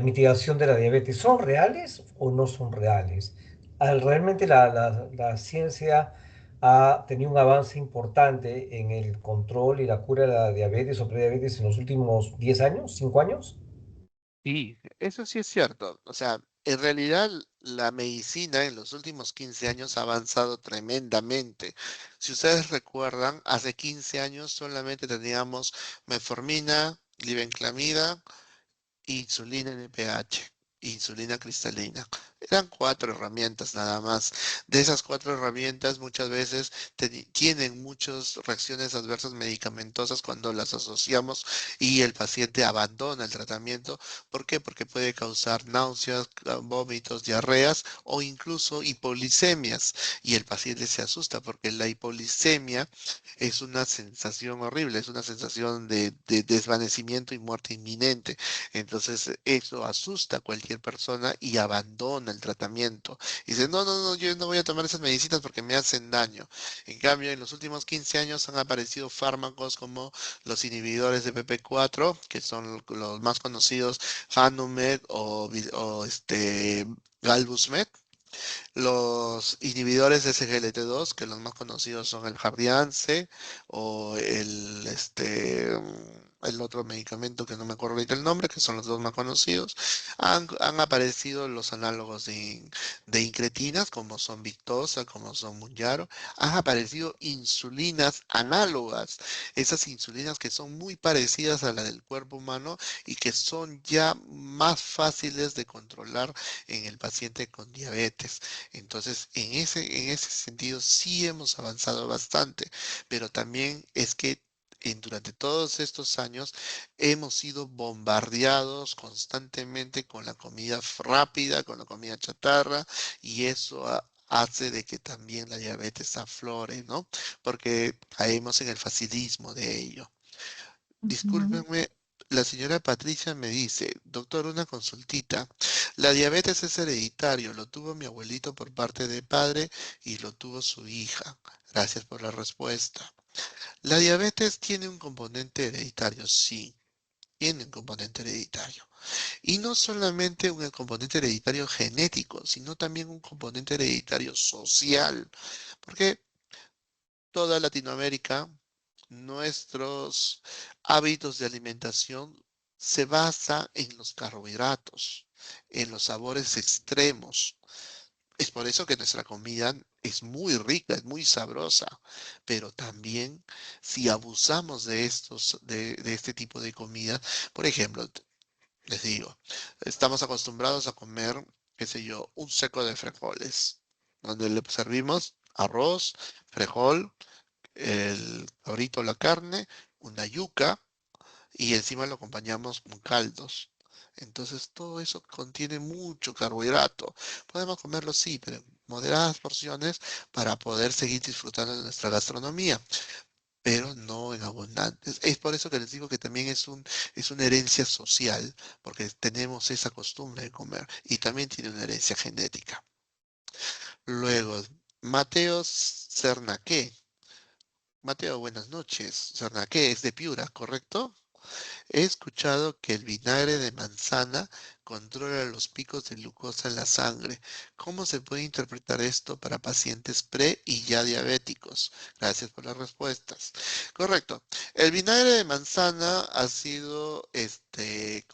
mitigación de la diabetes. ¿Son reales o no son reales? ¿Realmente la ciencia ha tenido un avance importante en el control y la cura de la diabetes o prediabetes en los últimos 10 años, 5 años? Sí, eso sí es cierto. O sea, en realidad la medicina en los últimos 15 años ha avanzado tremendamente. Si ustedes recuerdan, hace 15 años solamente teníamos metformina, glibenclamida, insulina NPH, insulina cristalina. Eran cuatro herramientas nada más. De esas cuatro herramientas muchas veces tienen muchas reacciones adversas medicamentosas cuando las asociamos y el paciente abandona el tratamiento. ¿Por qué? Porque puede causar náuseas, vómitos, diarreas o incluso hipoglicemias. Y el paciente se asusta porque la hipoglicemia es una sensación horrible, es una sensación de desvanecimiento y muerte inminente. Entonces, eso asusta a cualquier persona y abandona el tratamiento. Y dice, no, no, no, yo no voy a tomar esas medicinas porque me hacen daño. En cambio, en los últimos 15 años han aparecido fármacos como los inhibidores de PP4, que son los más conocidos, Hanumed o Galvusmed. Los inhibidores de SGLT2, que los más conocidos son el Jardiance o el otro medicamento que no me acuerdo ahorita el nombre, que son los dos más conocidos, han aparecido los análogos de incretinas, como son Victoza, como son Mounjaro, han aparecido insulinas análogas, esas insulinas que son muy parecidas a la del cuerpo humano y que son ya más fáciles de controlar en el paciente con diabetes. Entonces, en ese sentido sí hemos avanzado bastante, pero también es que durante todos estos años hemos sido bombardeados constantemente con la comida rápida, con la comida chatarra, y eso hace de que también la diabetes aflore, ¿no? Porque caemos en el facilismo de ello. Ujú. Discúlpenme, la señora Patricia me dice, doctor, una consultita. La diabetes es hereditario, lo tuvo mi abuelito por parte de padre y lo tuvo su hija. Gracias por la respuesta. La diabetes tiene un componente hereditario, sí, tiene un componente hereditario. Y no solamente un componente hereditario genético, sino también un componente hereditario social. Porque toda Latinoamérica, nuestros hábitos de alimentación se basa en los carbohidratos, en los sabores extremos. Es por eso que nuestra comida es muy rica, es muy sabrosa, pero también si abusamos de este tipo de comida, por ejemplo, les digo, estamos acostumbrados a comer, qué sé yo, un seco de frijoles, donde le servimos arroz, frijol, el cabrito, la carne, una yuca y encima lo acompañamos con caldos. Entonces todo eso contiene mucho carbohidrato. Podemos comerlo sí, pero en moderadas porciones para poder seguir disfrutando de nuestra gastronomía, pero no en abundantes. Es por eso que les digo que también es una herencia social, porque tenemos esa costumbre de comer y también tiene una herencia genética. Luego, Mateo Cernaqué. Mateo, buenas noches. Cernaqué es de Piura, ¿correcto? He escuchado que el vinagre de manzana controla los picos de glucosa en la sangre. ¿Cómo se puede interpretar esto para pacientes pre y ya diabéticos? Gracias por las respuestas. Correcto. El vinagre de manzana ha sido,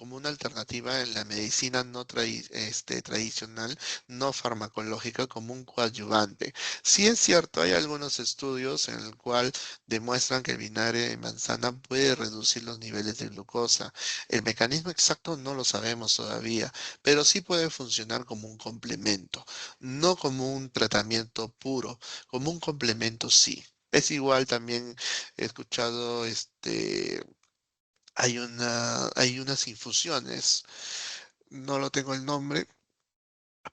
como una alternativa en la medicina no tradicional, no farmacológica, como un coadyuvante. Sí es cierto, hay algunos estudios en el cual demuestran que el vinagre de manzana puede reducir los niveles de glucosa. El mecanismo exacto no lo sabemos todavía, pero sí puede funcionar como un complemento, no como un tratamiento puro, como un complemento sí. Es igual también he escuchado hay unas infusiones, no lo tengo el nombre,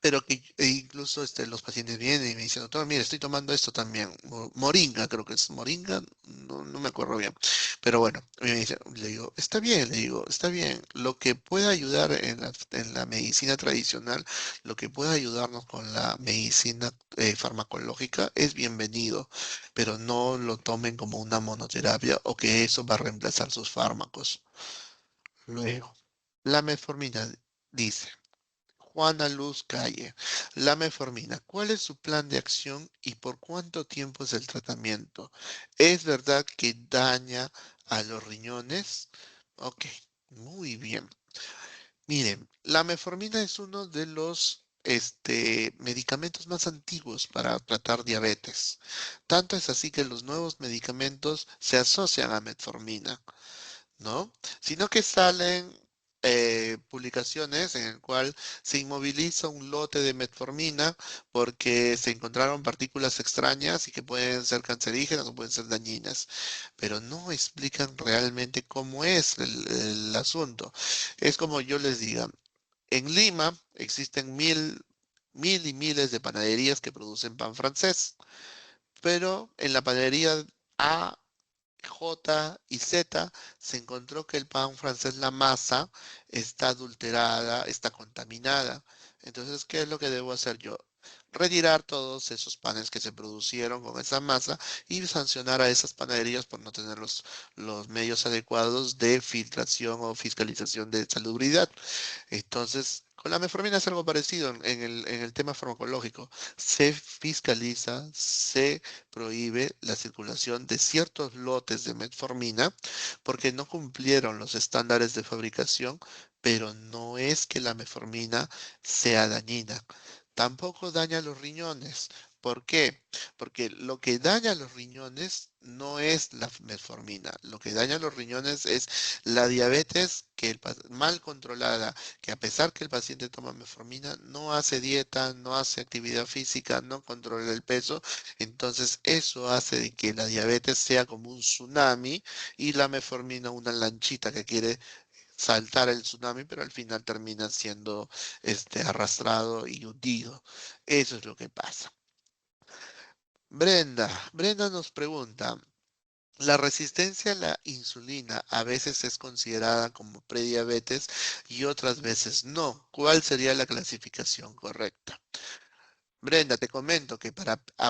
pero que incluso los pacientes vienen y me dicen, doctor, mire, estoy tomando esto también. Moringa, creo que es moringa, no me acuerdo bien. Pero bueno, me dice, le digo, está bien, le digo, está bien. Lo que pueda ayudar en la medicina tradicional, lo que pueda ayudarnos con la medicina farmacológica es bienvenido, pero no lo tomen como una monoterapia o que eso va a reemplazar sus fármacos. Luego, la metformina dice. Juana Luz Calle. La metformina, ¿cuál es su plan de acción y por cuánto tiempo es el tratamiento? ¿Es verdad que daña a los riñones? Ok, muy bien. Miren, la metformina es uno de los medicamentos más antiguos para tratar diabetes. Tanto es así que los nuevos medicamentos se asocian a metformina. ¿No? Sino que salen publicaciones en el cual se inmoviliza un lote de metformina porque se encontraron partículas extrañas y que pueden ser cancerígenas o pueden ser dañinas, pero no explican realmente cómo es el asunto. Es como yo les diga, en Lima existen mil y miles de panaderías que producen pan francés, pero en la panadería A J y Z se encontró que el pan francés, la masa, está adulterada, está contaminada. Entonces, ¿qué es lo que debo hacer yo? Retirar todos esos panes que se producieron con esa masa y sancionar a esas panaderías por no tener los medios adecuados de filtración o fiscalización de salubridad. Entonces, con la metformina es algo parecido en el tema farmacológico. Se fiscaliza, se prohíbe la circulación de ciertos lotes de metformina porque no cumplieron los estándares de fabricación, pero no es que la metformina sea dañina. Tampoco daña los riñones. ¿Por qué? Porque lo que daña los riñones no es la metformina. Lo que daña los riñones es la diabetes mal controlada, que a pesar que el paciente toma metformina, no hace dieta, no hace actividad física, no controla el peso. Entonces eso hace de que la diabetes sea como un tsunami y la metformina una lanchita que quiere saltar el tsunami, pero al final termina siendo arrastrado y hundido. Eso es lo que pasa. Brenda nos pregunta, la resistencia a la insulina a veces es considerada como prediabetes y otras veces no. ¿Cuál sería la clasificación correcta? Brenda, te comento que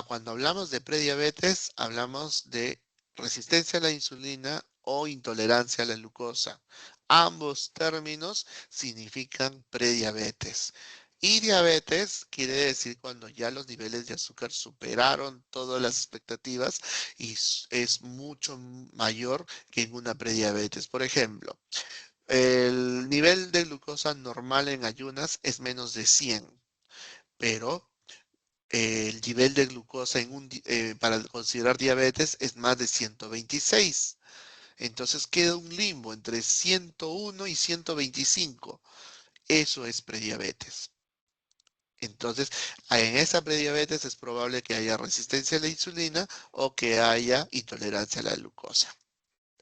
cuando hablamos de prediabetes, hablamos de resistencia a la insulina o intolerancia a la glucosa. Ambos términos significan prediabetes. Y diabetes quiere decir cuando ya los niveles de azúcar superaron todas las expectativas y es mucho mayor que en una prediabetes. Por ejemplo, el nivel de glucosa normal en ayunas es menos de 100, pero el nivel de glucosa para considerar diabetes es más de 126. Entonces queda un limbo entre 101 y 125. Eso es prediabetes. Entonces, en esa prediabetes es probable que haya resistencia a la insulina o que haya intolerancia a la glucosa.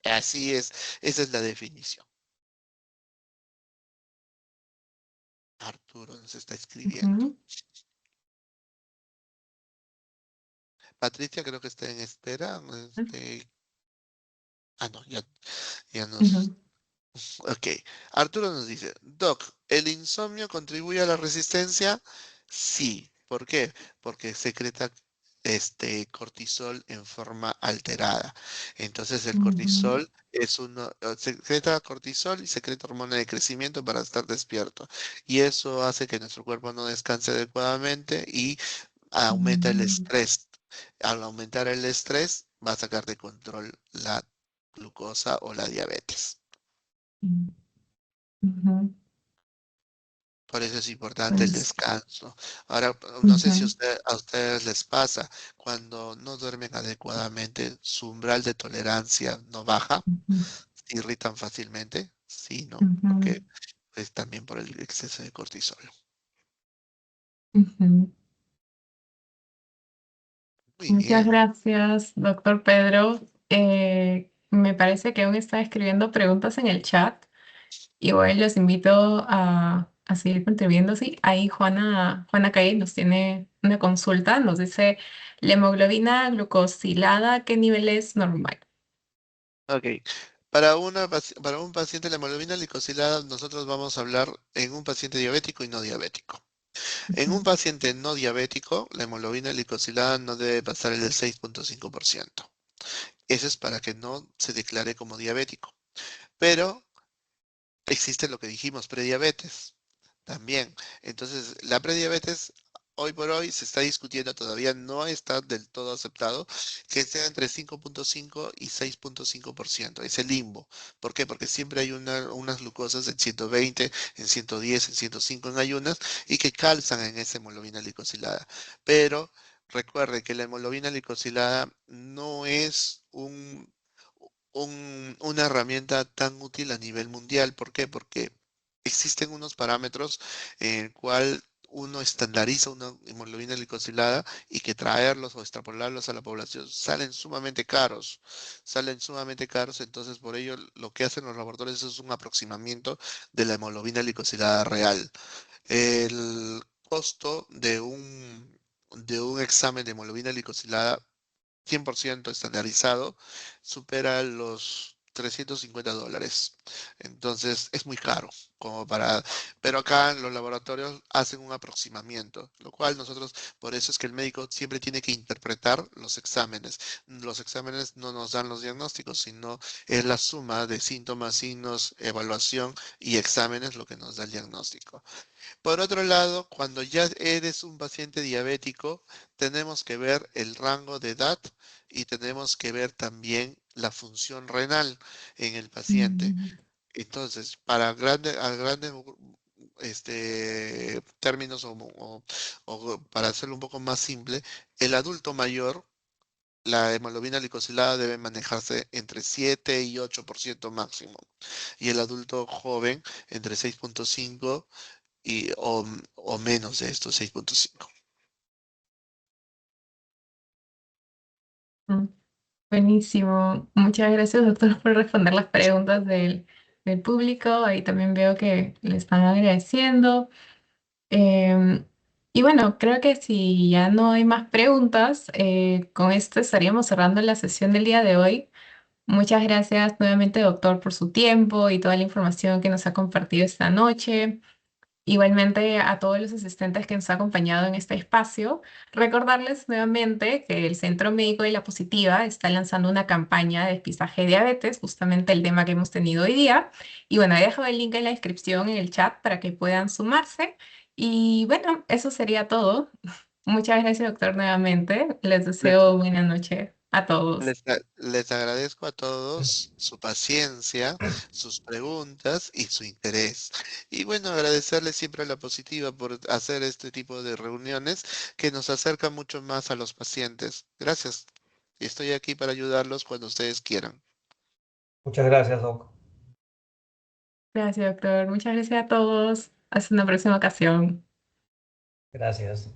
Así es, esa es la definición. Arturo nos está escribiendo. Ujú, Patricia creo que está en espera. No, ya nos. ujú, Ok, Arturo nos dice, Doc, ¿el insomnio contribuye a la resistencia? Sí. ¿Por qué? Porque secreta cortisol en forma alterada. Entonces el ujú, cortisol secreta cortisol y secreta hormona de crecimiento para estar despierto. Y eso hace que nuestro cuerpo no descanse adecuadamente y aumenta el ujú, estrés. Al aumentar el estrés, va a sacar de control la glucosa o la diabetes. ujú. Ujú. Por eso es importante el Pues, descanso. Ahora, no sé si ujú, a ustedes les pasa, cuando no duermen adecuadamente, su umbral de tolerancia no baja, ujú, se irritan fácilmente. Sí, ¿no? ujú, Porque es también por el exceso de cortisol. ujú. Muy Muchas bien. gracias, doctor Pedro. Me parece que aún está escribiendo preguntas en el chat. Igual los invito a seguir contribuyendo. Sí, ahí Juana Calle nos tiene una consulta. Nos dice, la hemoglobina glucosilada, ¿qué nivel es normal? Ok. Para un paciente la hemoglobina glicosilada, nosotros vamos a hablar en un paciente diabético y no diabético. En un Ujú, paciente no diabético, la hemoglobina glicosilada no debe pasar el 6,5%. Eso es para que no se declare como diabético. Pero existe lo que dijimos, prediabetes también. Entonces, la prediabetes hoy por hoy se está discutiendo, todavía no está del todo aceptado, que sea entre 5,5 y 6,5%. Es el limbo. ¿Por qué? Porque siempre hay unas glucosas en 120, en 110, en 105 en ayunas y que calzan en esa hemoglobina glicosilada. Pero recuerde que la hemoglobina glicosilada no es una herramienta tan útil a nivel mundial. ¿Por qué? Porque existen unos parámetros en el cual uno estandariza una hemoglobina glicosilada y que traerlos o extrapolarlos a la población salen sumamente caros, entonces por ello lo que hacen los laboratorios es un aproximamiento de la hemoglobina glicosilada real. El costo de un examen de hemoglobina glicosilada 100% estandarizado, supera los $350. Entonces es muy caro, pero acá en los laboratorios hacen un aproximamiento, lo cual nosotros, por eso es que el médico siempre tiene que interpretar los exámenes. Los exámenes no nos dan los diagnósticos, sino es la suma de síntomas, signos, evaluación y exámenes lo que nos da el diagnóstico. Por otro lado, cuando ya eres un paciente diabético, tenemos que ver el rango de edad y tenemos que ver también la función renal en el paciente. ujú, Entonces, para grandes términos o para hacerlo un poco más simple, el adulto mayor, la hemoglobina glicosilada debe manejarse entre 7 y 8% máximo. Y el adulto joven entre 6,5 o menos de estos 6,5. ujú. Buenísimo. Muchas gracias, doctor, por responder las preguntas del público. Ahí también veo que le están agradeciendo. Em, y bueno, creo que si ya no hay más preguntas, con esto estaríamos cerrando la sesión del día de hoy. Muchas gracias nuevamente, doctor, por su tiempo y toda la información que nos ha compartido esta noche. Igualmente a todos los asistentes que nos han acompañado en este espacio, recordarles nuevamente que el Centro Médico de la Positiva está lanzando una campaña de despistaje de diabetes, justamente el tema que hemos tenido hoy día. Y bueno, he dejado el link en la descripción, en el chat, para que puedan sumarse. Y bueno, eso sería todo. Muchas gracias, doctor, nuevamente. Les Les, deseo buena noche a todos. les agradezco a todos su paciencia, sus preguntas y su interés. Y bueno, agradecerles siempre a la positiva por hacer este tipo de reuniones que nos acercan mucho más a los pacientes. Gracias. Y estoy aquí para ayudarlos cuando ustedes quieran. Muchas gracias, Doc. Gracias, doctor. Muchas gracias a todos. Hasta una próxima ocasión. Gracias.